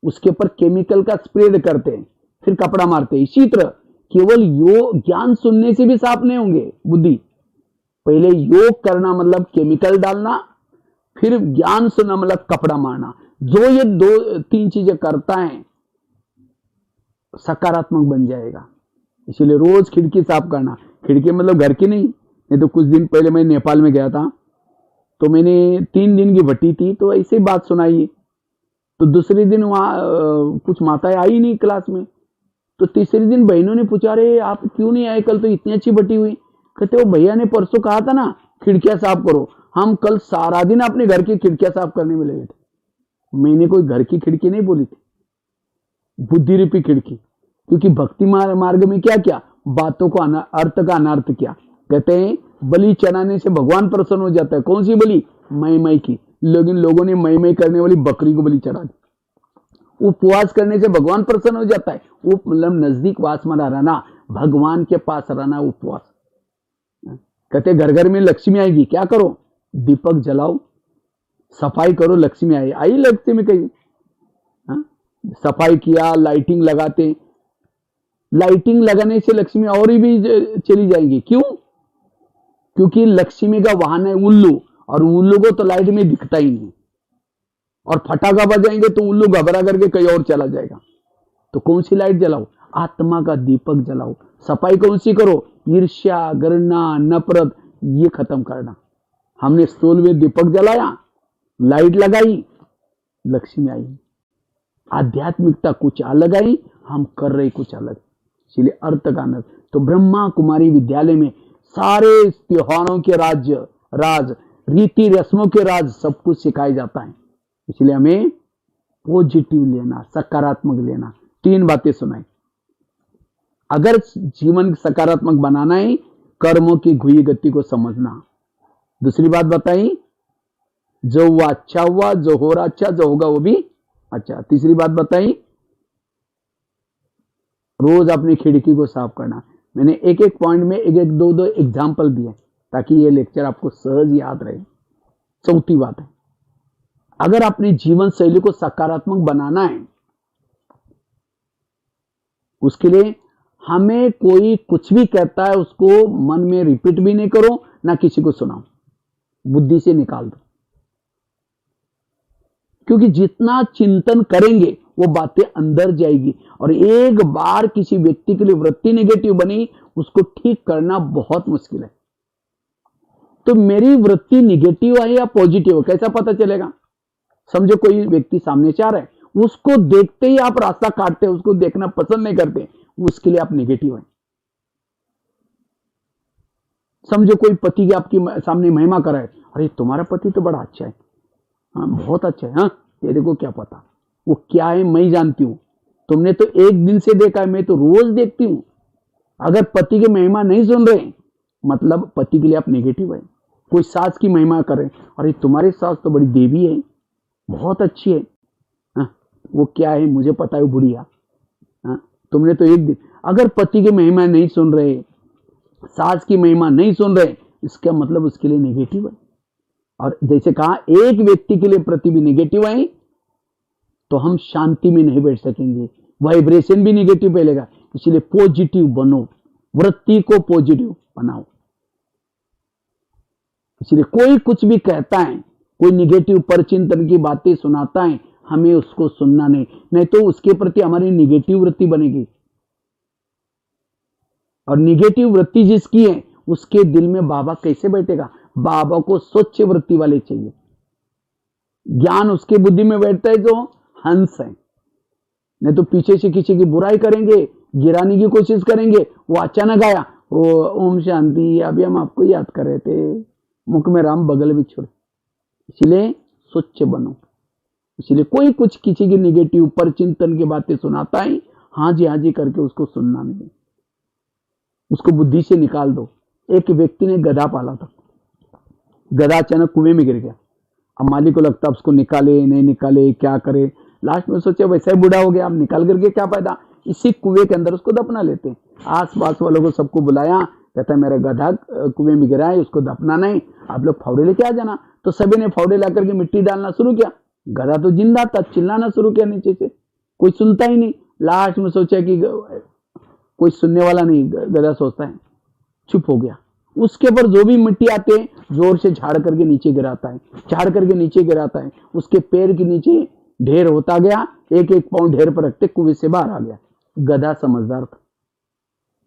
उसके ऊपर केमिकल का स्प्रे करते हैं, फिर कपड़ा मारते हैं। इसी तरह केवल योग ज्ञान सुनने से भी साफ नहीं होंगे बुद्धि। पहले योग करना मतलब केमिकल डालना, फिर ज्ञान सुनना मतलब कपड़ा मारना। जो ये 2-3 चीजें करता है सकारात्मक बन जाएगा। इसीलिए रोज खिड़की साफ करना। खिड़की मतलब घर की नहीं तो कुछ दिन पहले मैं नेपाल में गया था, तो मैंने 3 दिन की भट्टी थी, तो ऐसे ही बात सुनाई। तो दूसरे दिन वहां कुछ माताएं आई नहीं क्लास में। तो तीसरे दिन बहनों ने पूछा, अरे आप क्यों नहीं आए, कल तो इतनी अच्छी भट्टी हुई। कहते वो भैया ने परसों कहा था ना खिड़कियां साफ करो, हम कल सारा दिन अपने घर की खिड़कियां साफ करने में लगे थे। मैंने कोई घर की खिड़की नहीं बोली थी, बुद्धि रूपी खिड़की। क्योंकि भक्ति मार्ग में क्या क्या बातों को अर्थ का अनर्थ किया। कहते हैं बलि चढ़ाने से भगवान प्रसन्न हो जाता है। कौन सी बलि? मई की। लेकिन लोगों ने मई करने वाली बकरी को बलि चढ़ा दी। उपवास करने से भगवान प्रसन्न हो जाता है। वो मतलब नजदीक वास में रहना, भगवान के पास रहना उपवास। कहते घर घर में लक्ष्मी आएगी, क्या करो? दीपक जलाओ, सफाई करो, लक्ष्मी आई लक्ष्मी कहीं। सफाई किया, लाइटिंग लगाते। लाइटिंग लगाने से लक्ष्मी और भी चली जाएंगी। क्यों? क्योंकि लक्ष्मी का वाहन है उल्लू, और उल्लू को तो लाइट में दिखता ही नहीं। और फटाका बजाएंगे तो उल्लू घबरा करके कहीं और चला जाएगा। तो कौन सी लाइट जलाओ? आत्मा का दीपक जलाओ। सफाई कौन सी करो? ईर्ष्या, घृणा, नफरत, ये खत्म करना। हमने स्टोल में दीपक जलाया, लाइट लगाई, लक्ष्मी आई। आध्यात्मिकता कुछ अलग आई, हम कर रहे कुछ अलग। इसलिए अर्थ का अनर्थ। तो ब्रह्मा कुमारी विद्यालय में सारे त्योहारों के राज, रीति रस्मों के राज सब कुछ सिखाया जाता है। इसलिए हमें पॉजिटिव लेना, सकारात्मक लेना। 3 बातें सुनाई। अगर जीवन सकारात्मक बनाना है, कर्मों की घुई गति को समझना। दूसरी बात बताई, जो हुआ अच्छा हुआ, जो हो रहा अच्छा, जो होगा वो भी अच्छा। तीसरी बात बताई, रोज अपनी खिड़की को साफ करना। मैंने एक पॉइंट में एक दो एग्जाम्पल दिए ताकि ये लेक्चर आपको सहज याद रहे। चौथी बात है, अगर अपनी जीवन शैली को सकारात्मक बनाना है, उसके लिए हमें कोई कुछ भी कहता है उसको मन में रिपीट भी नहीं करो, ना किसी को सुनाओ, बुद्धि से निकाल दो। क्योंकि जितना चिंतन करेंगे वो बातें अंदर जाएगी। और एक बार किसी व्यक्ति के लिए वृत्ति नेगेटिव बनी, उसको ठीक करना बहुत मुश्किल है। तो मेरी वृत्ति नेगेटिव है या पॉजिटिव है कैसा पता चलेगा? समझो कोई व्यक्ति सामने से आ रहा है, उसको देखते ही आप रास्ता काटते, उसको देखना पसंद नहीं करते, उसके लिए आप नेगेटिव है। समझो कोई पति की आपकी सामने महिमा कर रहा है, अरे तुम्हारा पति तो बड़ा अच्छा है, हाँ बहुत अच्छा है, हाँ तेरे को क्या पता वो क्या है, मैं जानती हूं। तुमने तो एक दिन से देखा है, मैं तो रोज देखती हूं। अगर पति की महिमा नहीं सुन रहे मतलब पति के लिए आप नेगेटिव है। कोई सास की महिमा करे, अरे तुम्हारी सास तो बड़ी देवी है, बहुत अच्छी है। हाँ, वो क्या है मुझे पता है, वो बुढ़िया। हाँ, तुमने तो एक दिन, अगर पति की महिमा नहीं सुन रहे, सास की महिमा नहीं सुन रहे, इसका मतलब उसके लिए नेगेटिव है। और जैसे कहा एक व्यक्ति के लिए पृथ्वी भी नेगेटिव है तो हम शांति में नहीं बैठ सकेंगे, वाइब्रेशन भी नेगेटिव फैलेगा। इसलिए पॉजिटिव बनो, वृत्ति को पॉजिटिव बनाओ। इसलिए कोई कुछ भी कहता है, कोई निगेटिव परचिंतन की बातें सुनाता है, हमें उसको सुनना नहीं तो उसके प्रति हमारी निगेटिव वृत्ति बनेगी। और निगेटिव वृत्ति जिसकी है उसके दिल में बाबा कैसे बैठेगा? बाबा को स्वच्छ वृत्ति वाले चाहिए। ज्ञान उसके बुद्धि में बैठता है जो हंस है, नहीं तो पीछे से किसी की बुराई करेंगे, गिराने की कोशिश करेंगे। वो अचानक आया, ओ ओम शांति, अभी हम आपको याद कर रहे थे, मुख में राम बगल में छोड़। इसलिए स्वच्छ बनो। इसलिए कोई कुछ किसी की निगेटिव परचिंतन की बातें सुनाता है, हाँ जी करके उसको सुनना नहीं, उसको बुद्धि से निकाल दो। एक व्यक्ति ने गधा पाला था, गधा अचानक कुएं में गिर गया। अब मालिक को लगता उसको निकाले नहीं निकाले, क्या करे। लास्ट में सोचे वैसा ही बूढ़ा हो गया, अब निकाल करके क्या फायदा, इसी कुएं के अंदर उसको दफना लेते हैं। आस पास वालों को सबको बुलाया, कहता है मेरा गधा कुएं में गिरा है, उसको दफना नहीं, आप लोग फावड़े लेके आ जाना। तो सभी ने फावड़े ला करके मिट्टी डालना शुरू किया। गधा तो जिंदा था, चिल्लाना शुरू किया नीचे से, कोई सुनता ही नहीं। लास्ट में सोचा कि कोई सुनने वाला नहीं, गधा सोचता है, चुप हो गया। उसके ऊपर जो भी मिट्टी आते हैं जोर से झाड़ करके नीचे गिराता है, झाड़ करके नीचे गिराता है। उसके पैर के नीचे ढेर होता गया, एक एक पाँव ढेर पर रखते कुएं से बाहर आ गया। गधा समझदार था।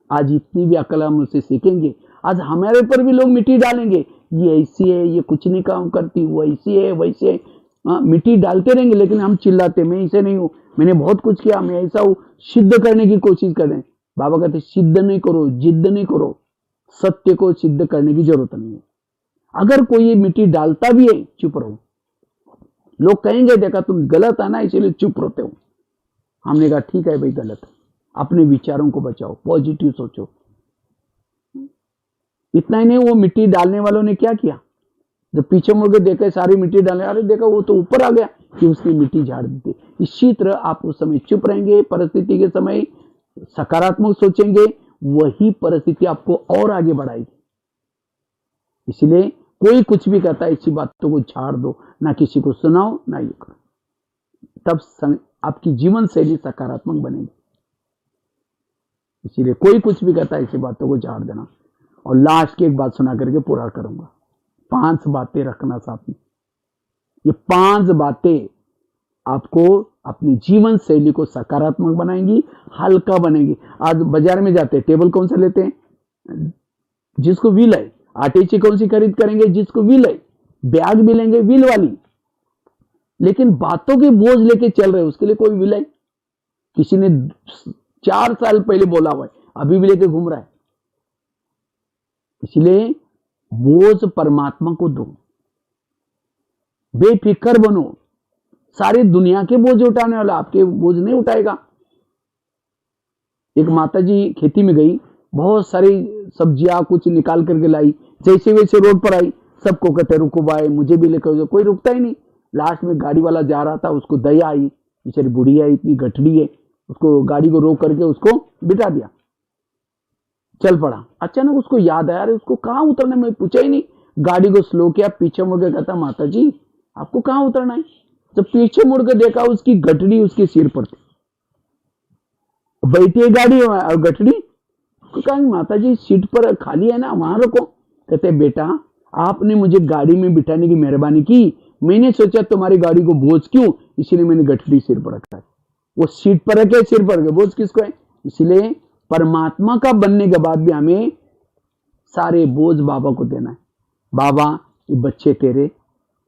आज इतनी भी अकल हम उससे सीखेंगे। आज हमारे ऊपर भी लोग मिट्टी डालेंगे, ये ऐसी है, ये कुछ नहीं काम करती, वो ऐसी है वैसे है। मिट्टी डालते रहेंगे, लेकिन हम चिल्लाते मैं ऐसे नहीं हूँ, मैंने बहुत कुछ किया, मैं ऐसा हूँ, सिद्ध करने की कोशिश करें। बाबा कहते सिद्ध नहीं करो, जिद्द नहीं करो, सत्य को सिद्ध करने की जरूरत नहीं है। अगर कोई मिट्टी डालता भी है, चुप रहो। लोग कहेंगे देखा तुम गलत है ना, इसीलिए चुप रहते हो। हमने कहा ठीक है भाई, गलत है, अपने विचारों को बचाओ, पॉजिटिव सोचो। इतना ही नहीं, वो मिट्टी डालने वालों ने क्या किया, जब पीछे मुड़ के देखा सारी मिट्टी डालने, अरे देखा वो तो ऊपर आ गया, कि उसने मिट्टी झाड़ दी थी। इसी तरह आप उस समय चुप रहेंगे, परिस्थिति के समय सकारात्मक सोचेंगे, वही परिस्थिति आपको और आगे बढ़ाएगी। इसलिए कोई कुछ भी कहता है, इसी बातों को झाड़ दो, ना किसी को सुनाओ ना ये करो, तब आपकी जीवन शैली सकारात्मक बनेगी। इसीलिए कोई कुछ भी कहता है, इसी बातों को झाड़ देना। और लास्ट की एक बात सुना करके पूरा करूंगा। 5 बातें रखना साथ में। ये 5 बातें आपको अपनी जीवन शैली को सकारात्मक बनाएंगी, हल्का बनेगी। आज बाजार में जाते हैं, टेबल कौन सा लेते हैं, जिसको व्हील है। आटे की कौन सी खरीद करेंगे, जिसको व्हील है। बैग भी लेंगे व्हील वाली, लेकिन बातों के बोझ लेके चल रहे, उसके लिए कोई व्हील है। किसी ने 4 साल पहले बोला हुआ है, अभी भी लेके घूम रहा है। इसलिए बोझ परमात्मा को दो, बेफिक्र बनो। सारी दुनिया के बोझ उठाने वाला आपके बोझ नहीं उठाएगा। एक माताजी खेती में गई, बहुत सारी सब्जियां कुछ निकाल करके लाई, जैसे वैसे रोड पर आई, सबको कहते रुको भाई मुझे भी लेकर जाओ, कोई रुकता ही नहीं। लास्ट में गाड़ी वाला जा रहा था, उसको दया आई, बेचारी बुढ़िया इतनी गठड़ी है, उसको गाड़ी को रोक करके उसको बिठा दिया, चल पड़ा। अचानक उसको याद आया, अरे उसको कहाँ उतरना, मैं पूछा ही नहीं। गाड़ी को स्लो किया, पीछे मुड़ के कहता माता जी आपको कहाँ उतरना है। जब पीछे मुड़ के देखा, उसकी गठड़ी उसके सिर पर थी, बैठी है गाड़ी और गठड़ी। कहा माता जी सीट पर खाली है ना, वहां रखो। कहते बेटा आपने मुझे गाड़ी में बिठाने की मेहरबानी की, मैंने सोचा तुम्हारी गाड़ी को बोझ क्यों, इसीलिए मैंने गठड़ी सिर पर रखा है। वो सीट पर रखे, सिर पर रखे, बोझ किसको है। इसलिए परमात्मा का बनने के बाद भी हमें सारे बोझ बाबा को देना है। बाबा ये बच्चे तेरे,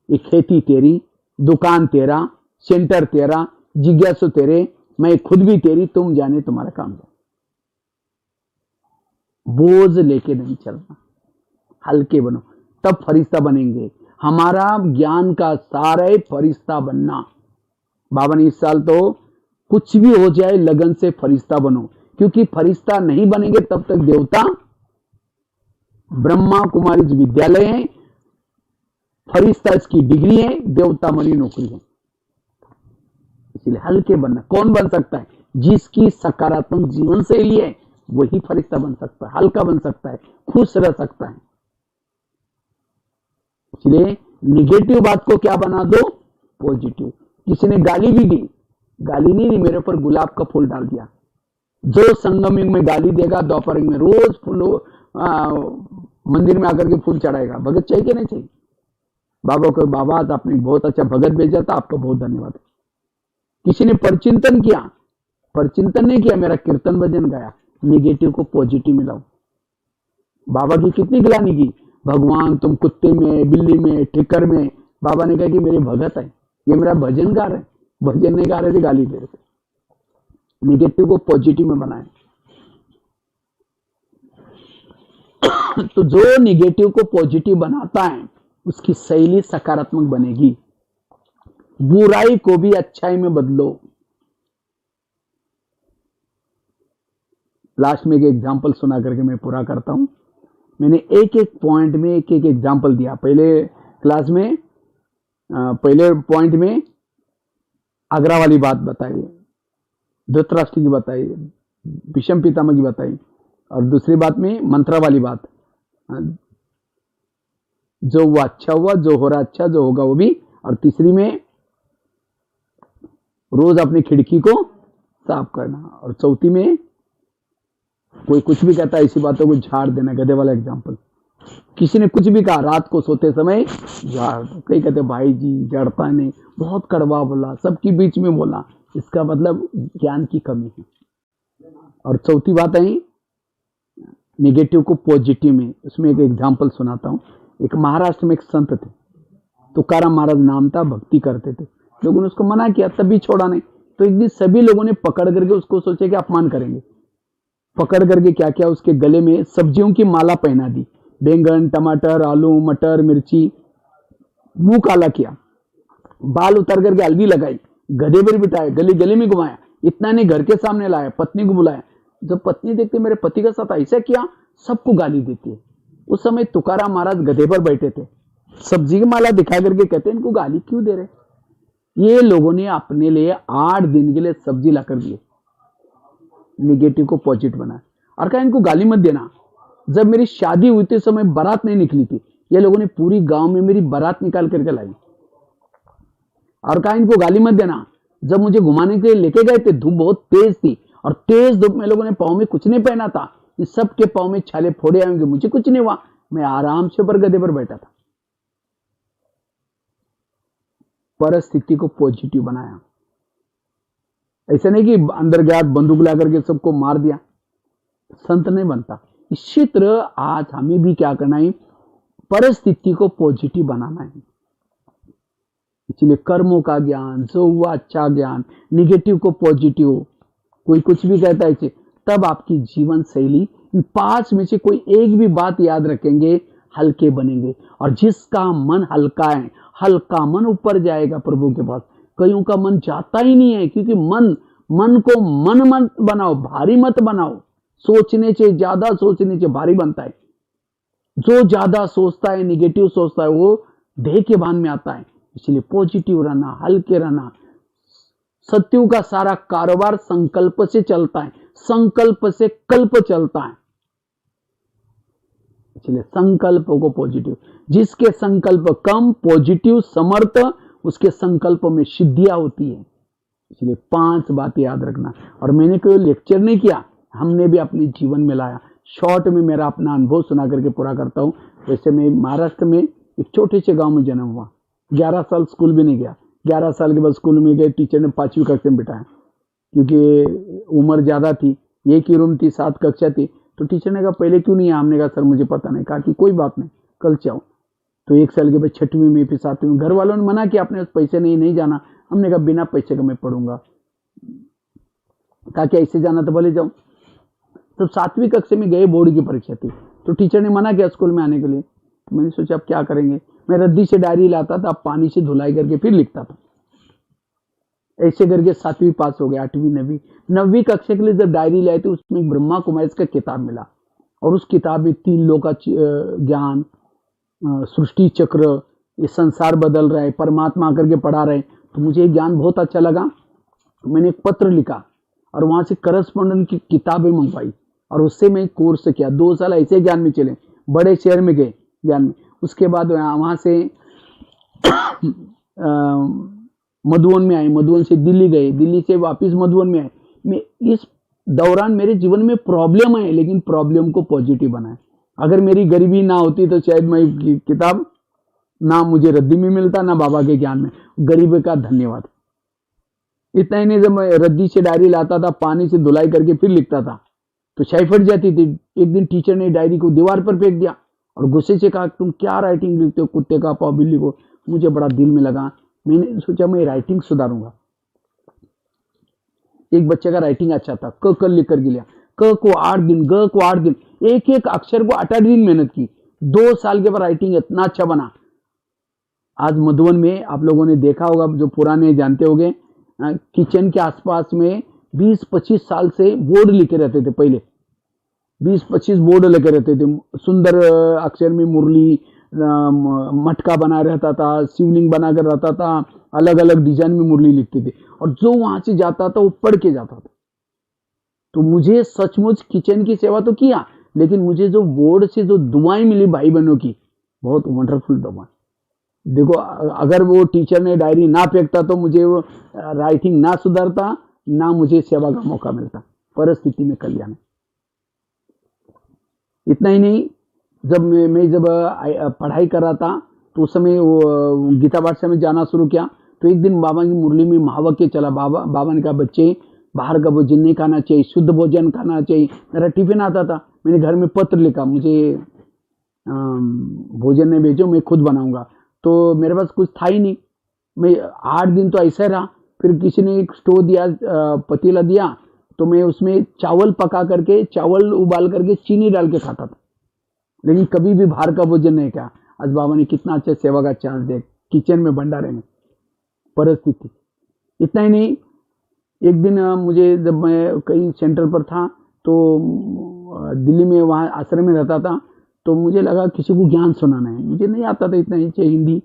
ये खेती तेरी, दुकान तेरा, सेंटर तेरा, जिज्ञासु तेरे, मैं खुद भी तेरी, तुम जाने तुम्हारा काम है। बोझ लेके नहीं चलना, हल्के बनो, तब फरिश्ता बनेंगे। हमारा ज्ञान का सार है फरिश्ता बनना। बाबा ने इस साल तो कुछ भी हो जाए लगन से फरिश्ता बनो, क्योंकि फरिश्ता नहीं बनेंगे तब तक देवता ब्रह्मा कुमारी विद्यालय है, फरिश्ता इसकी डिग्री है, देवता मरी नौकरी है। इसलिए हल्के बनना। कौन बन सकता है? जिसकी सकारात्मक जीवन शैली है वही फरिश्ता बन सकता है, हल्का बन सकता है, खुश रह सकता है। इसलिए निगेटिव बात को क्या बना दो? पॉजिटिव। किसी ने गाली भी दी, गाली नहीं दी, मेरे ऊपर गुलाब का फूल डाल दिया। जो संगम युग में गाली देगा, द्वापर युग में रोज फूलों मंदिर में आकर के फूल चढ़ाएगा। भगत चाहिए कि नहीं चाहिए? बाबा को, बाबा आज आपने बहुत अच्छा भगत भेजा था, आपका बहुत धन्यवाद। किसी ने परचिंतन किया, परचिंतन नहीं किया, मेरा कीर्तन भजन गाया, निगेटिव को पॉजिटिव में लाओ। बाबा की कितनी गिलानी की, भगवान तुम कुत्ते में, बिल्ली में, ठिकर में। बाबा ने कहा कि मेरे भगत है, ये मेरा भजन गा रहे, भजन नहीं गा रहे थे, गाली दे रहे थे। निगेटिव को पॉजिटिव में बनाए। तो जो निगेटिव को पॉजिटिव बनाता है उसकी शैली सकारात्मक बनेगी। बुराई को भी अच्छाई में बदलो। लास्ट में एक एग्जांपल सुना करके मैं पूरा करता हूं। मैंने एक एक पॉइंट में एक एक एग्जांपल दिया। पहले क्लास में पहले पॉइंट में आगरा वाली बात बताई, धृतराष्ट्र की बताई, भीष्म पितामह की बताई, और दूसरी बात में मंत्रा वाली बात, जो हुआ अच्छा हुआ, जो हो रहा अच्छा, जो होगा वो भी। और तीसरी में रोज अपनी खिड़की को साफ करना। और चौथी में कोई कुछ भी कहता है ऐसी बातों को झाड़ देना, गधे वाला एग्जाम्पल। किसी ने कुछ भी कहा, रात को सोते समय झाड़ दो। कई कहते भाई जी जड़ता नहीं, बहुत कड़वा बोला, सबके बीच में बोला, इसका मतलब ज्ञान की कमी है। और चौथी बात है निगेटिव को पॉजिटिव में। उसमें एक एग्जाम्पल सुनाता हूं। एक महाराष्ट्र में एक संत थे, तुकाराम महाराज नाम था, भक्ति करते थे। लोगों ने उसको मना किया, तब भी छोड़ा नहीं। तो एक दिन सभी लोगों ने पकड़ करके उसको सोचे कि अपमान करेंगे। पकड़ करके क्या किया, उसके गले में सब्जियों की माला पहना दी, बैंगन, टमाटर, आलू, मटर, मिर्ची। मुंह काला किया, बाल उतार करके हल्दी लगाई, गधे पर बिठाए, गली गली में घुमाया। इतना नहीं, घर के सामने लाया, पत्नी को बुलाया। जब पत्नी देखती मेरे पति के साथ ऐसा किया, सबको गाली देती है। उस समय तुकाराम महाराज गधे पर बैठे थे, सब्जी की माला दिखा करके कहते इनको गाली क्यों दे रहे? ये लोगों ने अपने लिए 8 दिन के लिए सब्जी लाकर दिए, निगेटिव को पॉजिटिव बनाया। और कहा इनको गाली मत देना। जब मेरी शादी हुई थी समय बारात नहीं निकली थी, ये लोगों ने पूरी गांव में मेरी बारात निकाल करके लाई। और कहा इनको गाली मत देना। जब मुझे घुमाने के लिए लेके गए थे, धूप बहुत तेज थी, और तेज धूप में लोगों ने पाँव में कुछ नहीं पहना था, इस सब के पाँव में छाले फोड़े आएंगे, मुझे कुछ नहीं हुआ, मैं आराम से ऊपर गधे पर बैठा था। परिस्थिति को पॉजिटिव बनाया। ऐसे नहीं कि अंदर गया बंदूक ला करके सबको मार दिया, संत नहीं बनता। इसी तरह आज हमें भी क्या करना है, परिस्थिति को पॉजिटिव बनाना है। इसलिए कर्मों का ज्ञान, जो हुआ अच्छा ज्ञान, निगेटिव को पॉजिटिव। कोई कुछ भी कहता है तब आपकी जीवन शैली, इन 5 में से कोई एक भी बात याद रखेंगे, हल्के बनेंगे। और जिसका मन हल्का है, हल्का मन ऊपर जाएगा प्रभु के पास। कईयों का मन जाता ही नहीं है, क्योंकि मन को मन मत बनाओ, भारी मत बनाओ। सोचने से ज्यादा सोचने से भारी बनता है। जो ज्यादा सोचता है, निगेटिव सोचता है, वो देह के भान में आता है। इसलिए पॉजिटिव रहना, हल्के रहना। सत्युग का सारा कारोबार संकल्प से चलता है, संकल्प से कल्प चलता है। इसलिए संकल्प को पॉजिटिव। जिसके संकल्प कम, पॉजिटिव, समर्थ, उसके संकल्प में सिद्धियां होती है। इसलिए 5 बातें याद रखना। और मैंने कोई लेक्चर नहीं किया, हमने भी अपने जीवन में लाया। शॉर्ट में मेरा अपना अनुभव सुना करके पूरा करता हूं। वैसे मैं महाराष्ट्र में एक छोटे से गांव में जन्म हुआ, 11 साल स्कूल भी नहीं गया। 11 साल के बाद स्कूल में गए, टीचर ने 5वीं कक्षा में बिठाया, क्योंकि उम्र ज्यादा थी, एक ही रूम थी, 7 कक्षा थी। तो टीचर ने कहा पहले क्यों नहीं आया? हमने कहा सर मुझे पता नहीं। कहा कि कोई बात नहीं, कल से आओ। तो 1 साल के बाद 6वीं में, फिर 7वीं में। घर वालों ने मना किया, अपने पैसे नहीं जाना। हमने कहा बिना पैसे का मैं पढ़ूंगा। कहा कि ऐसे जाना तो भले जाओ। तो 7वीं कक्षा में गए, बोर्ड की परीक्षा थी, तो टीचर ने मना किया स्कूल में आने के लिए। तो मैंने सोचा अब क्या करेंगे। मैं रद्दी से डायरी लाता था, पानी से धुलाई करके फिर लिखता था। ऐसे करके 7वीं पास हो गया। 8वीं 9वीं कक्षा के लिए जब डायरी लाई थी, उसमें ब्रह्मा कुमारी का किताब मिला। और उस किताब में 3 लोक का ज्ञान, सृष्टि चक्र, ये संसार बदल रहा है, परमात्मा आकर के पढ़ा रहे, तो मुझे ज्ञान बहुत अच्छा लगा। मैंने एक पत्र लिखा और वहां से करस्पॉन्डेंट की किताबें मंगवाई और उससे मैं कोर्स किया। 2 साल ऐसे ज्ञान में चले, बड़े शहर में गए ज्ञान में। उसके बाद वहां से मधुबन में आए, मधुबन से दिल्ली गए, दिल्ली से वापस मधुबन में आए। मैं इस दौरान मेरे जीवन में प्रॉब्लम है, लेकिन प्रॉब्लम को पॉजिटिव बनाए। अगर मेरी गरीबी ना होती तो शायद मैं किताब ना मुझे रद्दी में मिलता, ना बाबा के ज्ञान में। गरीब का धन्यवाद। इतना ही नहीं, जब मैं रद्दी से डायरी लाता था, पानी से धुलाई करके फिर लिखता था तो शाही फट जाती थी। एक दिन टीचर ने डायरी को दीवार पर फेंक दिया और गुस्से से कहा, तुम क्या राइटिंग लिखते हो, कुत्ते का पाव बिल्ली को। मुझे बड़ा दिल में लगा, मैंने सोचा मैं राइटिंग सुधारूंगा। एक बच्चे का राइटिंग अच्छा था, क लिख कर लिया, क को 8 दिन, ग को 8 दिन, एक एक अक्षर को 8 दिन मेहनत की। 2 साल के बाद राइटिंग इतना अच्छा बना। आज मधुबन में आप लोगों ने देखा होगा, जो पुराने जानते होंगे, किचन के आसपास में 20-25 साल से बोर्ड लिखे रहते थे। पहले 20-25 बोर्ड लिखे रहते थे, सुंदर अक्षर में मुरली, मटका बना रहता था, शिवलिंग बना कर रहता था, अलग अलग डिजाइन में मुरली लिखते थे और जो वहां से जाता था वो पढ़ के जाता था। तो मुझे सचमुच किचन की सेवा तो किया, लेकिन मुझे जो बोर्ड से जो दुआएं मिली भाई बहनों की, बहुत वंडरफुल दुआएं। देखो, अगर वो टीचर ने डायरी ना फेंकता तो मुझे वो राइटिंग ना सुधरता, ना मुझे सेवा का मौका मिलता। परिस्थिति में कल्याण। इतना ही नहीं, जब मैं पढ़ाई कर रहा था तो उस समय वो गीता पाठशाला में जाना शुरू किया। तो एक दिन बाबा की मुरली में महावाक्य चला। बाबा ने कहा, बच्चे बाहर का भोजन नहीं खाना चाहिए, शुद्ध भोजन खाना चाहिए। मेरा टिफिन आता था, मैंने घर में पत्र लिखा, मुझे भोजन नहीं भेजो, मैं खुद बनाऊंगा। तो मेरे पास कुछ था ही नहीं। मैं 8 दिन तो ऐसा रहा। फिर किसी ने एक स्टोव दिया, पतीला दिया, तो मैं उसमें चावल पका करके, चावल उबाल करके चीनी डाल के खाता था, लेकिन कभी भी बाहर का भोजन नहीं खाया। आज बाबा ने कितना अच्छा सेवा का चांस दिया, किचन में, भंडारे में। परिस्थिति। इतना ही नहीं, एक दिन मुझे, जब मैं कहीं सेंटर पर था तो दिल्ली में, वहाँ आश्रम में रहता था, तो मुझे लगा किसी को ज्ञान सुनाना है। मुझे नहीं आता था इतना ही हिंदी,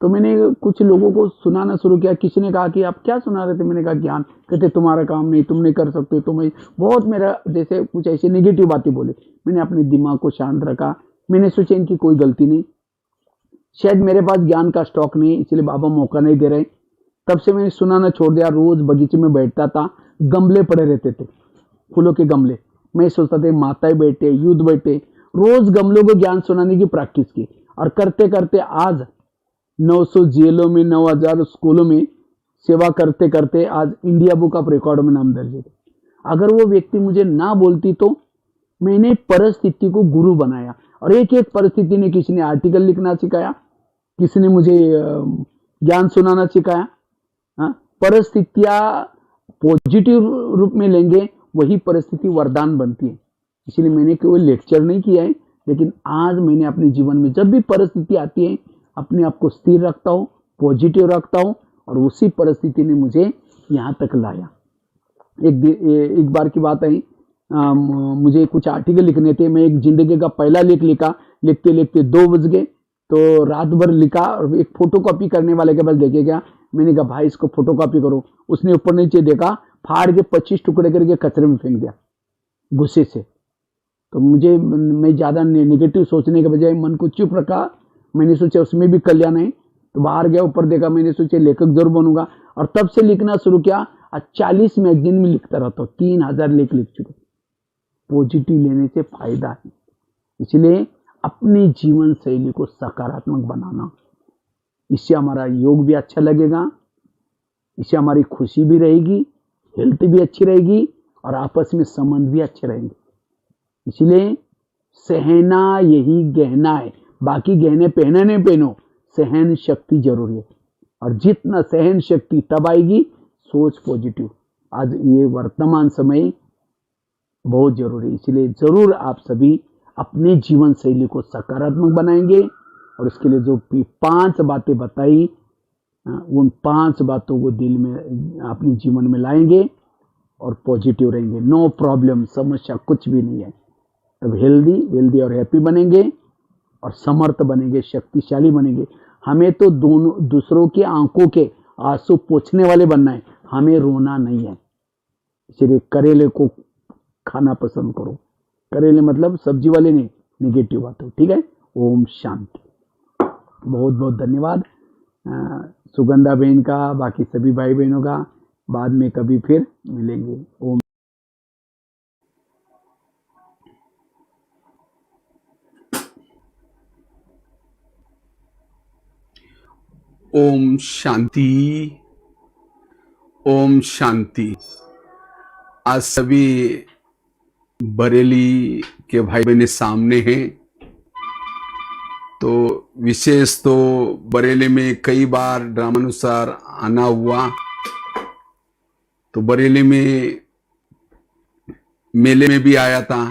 तो मैंने कुछ लोगों को सुनाना शुरू किया। किसी ने कहा कि आप क्या सुना रहे थे? मैंने कहा ज्ञान। कहते तुम्हारा काम नहीं, तुम नहीं कर सकते, तुम्हें बहुत, मेरा जैसे कुछ ऐसी नेगेटिव बातें बोले। मैंने अपने दिमाग को शांत रखा। मैंने सोचा इनकी कोई गलती नहीं, शायद मेरे पास ज्ञान का स्टॉक नहीं, इसलिए बाबा मौका नहीं दे रहे। तब से मैंने सुनाना छोड़ दिया। रोज बगीचे में बैठता था, गमले पड़े रहते थे, फूलों के गमले। मैं सोचता था माताएं बैठे, युद्ध बैठे, रोज गमलों को ज्ञान सुनाने की प्रैक्टिस की। और करते करते आज 900 जेलों में, 9000 स्कूलों में सेवा करते करते आज इंडिया बुक ऑफ रिकॉर्ड में नाम दर्ज है। अगर वो व्यक्ति मुझे ना बोलती तो मैंने परिस्थिति को गुरु बनाया, और एक एक परिस्थिति ने, किसी ने आर्टिकल लिखना सिखाया, किसी ने मुझे ज्ञान सुनाना सिखाया। परिस्थितियां पॉजिटिव रूप में लेंगे, वही परिस्थिति वरदान बनती है। इसलिए मैंने कोई लेक्चर नहीं किया है, लेकिन आज मैंने अपने जीवन में जब भी परिस्थिति आती है, अपने आप को स्थिर रखता हूँ, पॉजिटिव रखता हूँ, और उसी परिस्थिति ने मुझे यहाँ तक लाया। एक बार की बात है, मुझे कुछ आर्टिकल लिखने थे। मैं एक जिंदगी का पहला लेख लिखा, लिखते लिखते 2 बज गए, तो रात भर लिखा और एक फोटोकॉपी करने वाले के पास देखे गया। मैंने कहा भाई इसको फोटोकॉपी करो। उसने ऊपर नीचे देखा, फाड़ के 25 टुकड़े करके कचरे में फेंक दिया गुस्से से। तो मैं ज्यादा नेगेटिव सोचने के बजाय मन को चुप रखा। मैंने सोचा उसमें भी कल्याण है, तो बाहर गया, ऊपर देखा, मैंने सोचा लेखक जरूर बनूंगा, और तब से लिखना शुरू किया। 40 मैगजीन में लिखता रहता हूँ, 3000 लेख लिख चुके। पॉजिटिव लेने से फायदा है, इसलिए अपनी जीवन शैली को सकारात्मक बनाना, इससे हमारा योग भी अच्छा लगेगा, इससे हमारी खुशी भी रहेगी, हेल्थ भी अच्छी रहेगी, और आपस में संबंध भी अच्छे रहेंगे। इसलिए सहना यही गहना है, बाकी गहने पहने नहीं पहनो, सहन शक्ति जरूरी है। और जितना सहन शक्ति तब आएगी, सोच पॉजिटिव। आज ये वर्तमान समय बहुत जरूरी है, इसलिए जरूर आप सभी अपने जीवन शैली को सकारात्मक बनाएंगे, और इसके लिए जो 5 बातें बताई, उन 5 बातों को दिल में, अपने जीवन में लाएंगे और पॉजिटिव रहेंगे। नो प्रॉब्लम, समस्या कुछ भी नहीं है। तब हेल्दी और हैप्पी बनेंगे और समर्थ बनेंगे, शक्तिशाली बनेंगे। हमें तो दोनों दूसरों की आंखों के आंसू पोंछने वाले बनना है, हमें रोना नहीं है। इसलिए करेले को खाना पसंद करो। करेले मतलब सब्जी वाले नहीं, निगेटिव बातों, ठीक है। ओम शांति। बहुत बहुत धन्यवाद सुगंधा बहन का, बाकी सभी भाई बहनों का। बाद में कभी फिर मिलेंगे। ओम ओम शांति। ओम शांति। आज सभी बरेली के भाई बहन सामने हैं, तो विशेष तो बरेली में कई बार ड्रामानुसार आना हुआ। तो बरेली में मेले में भी आया था।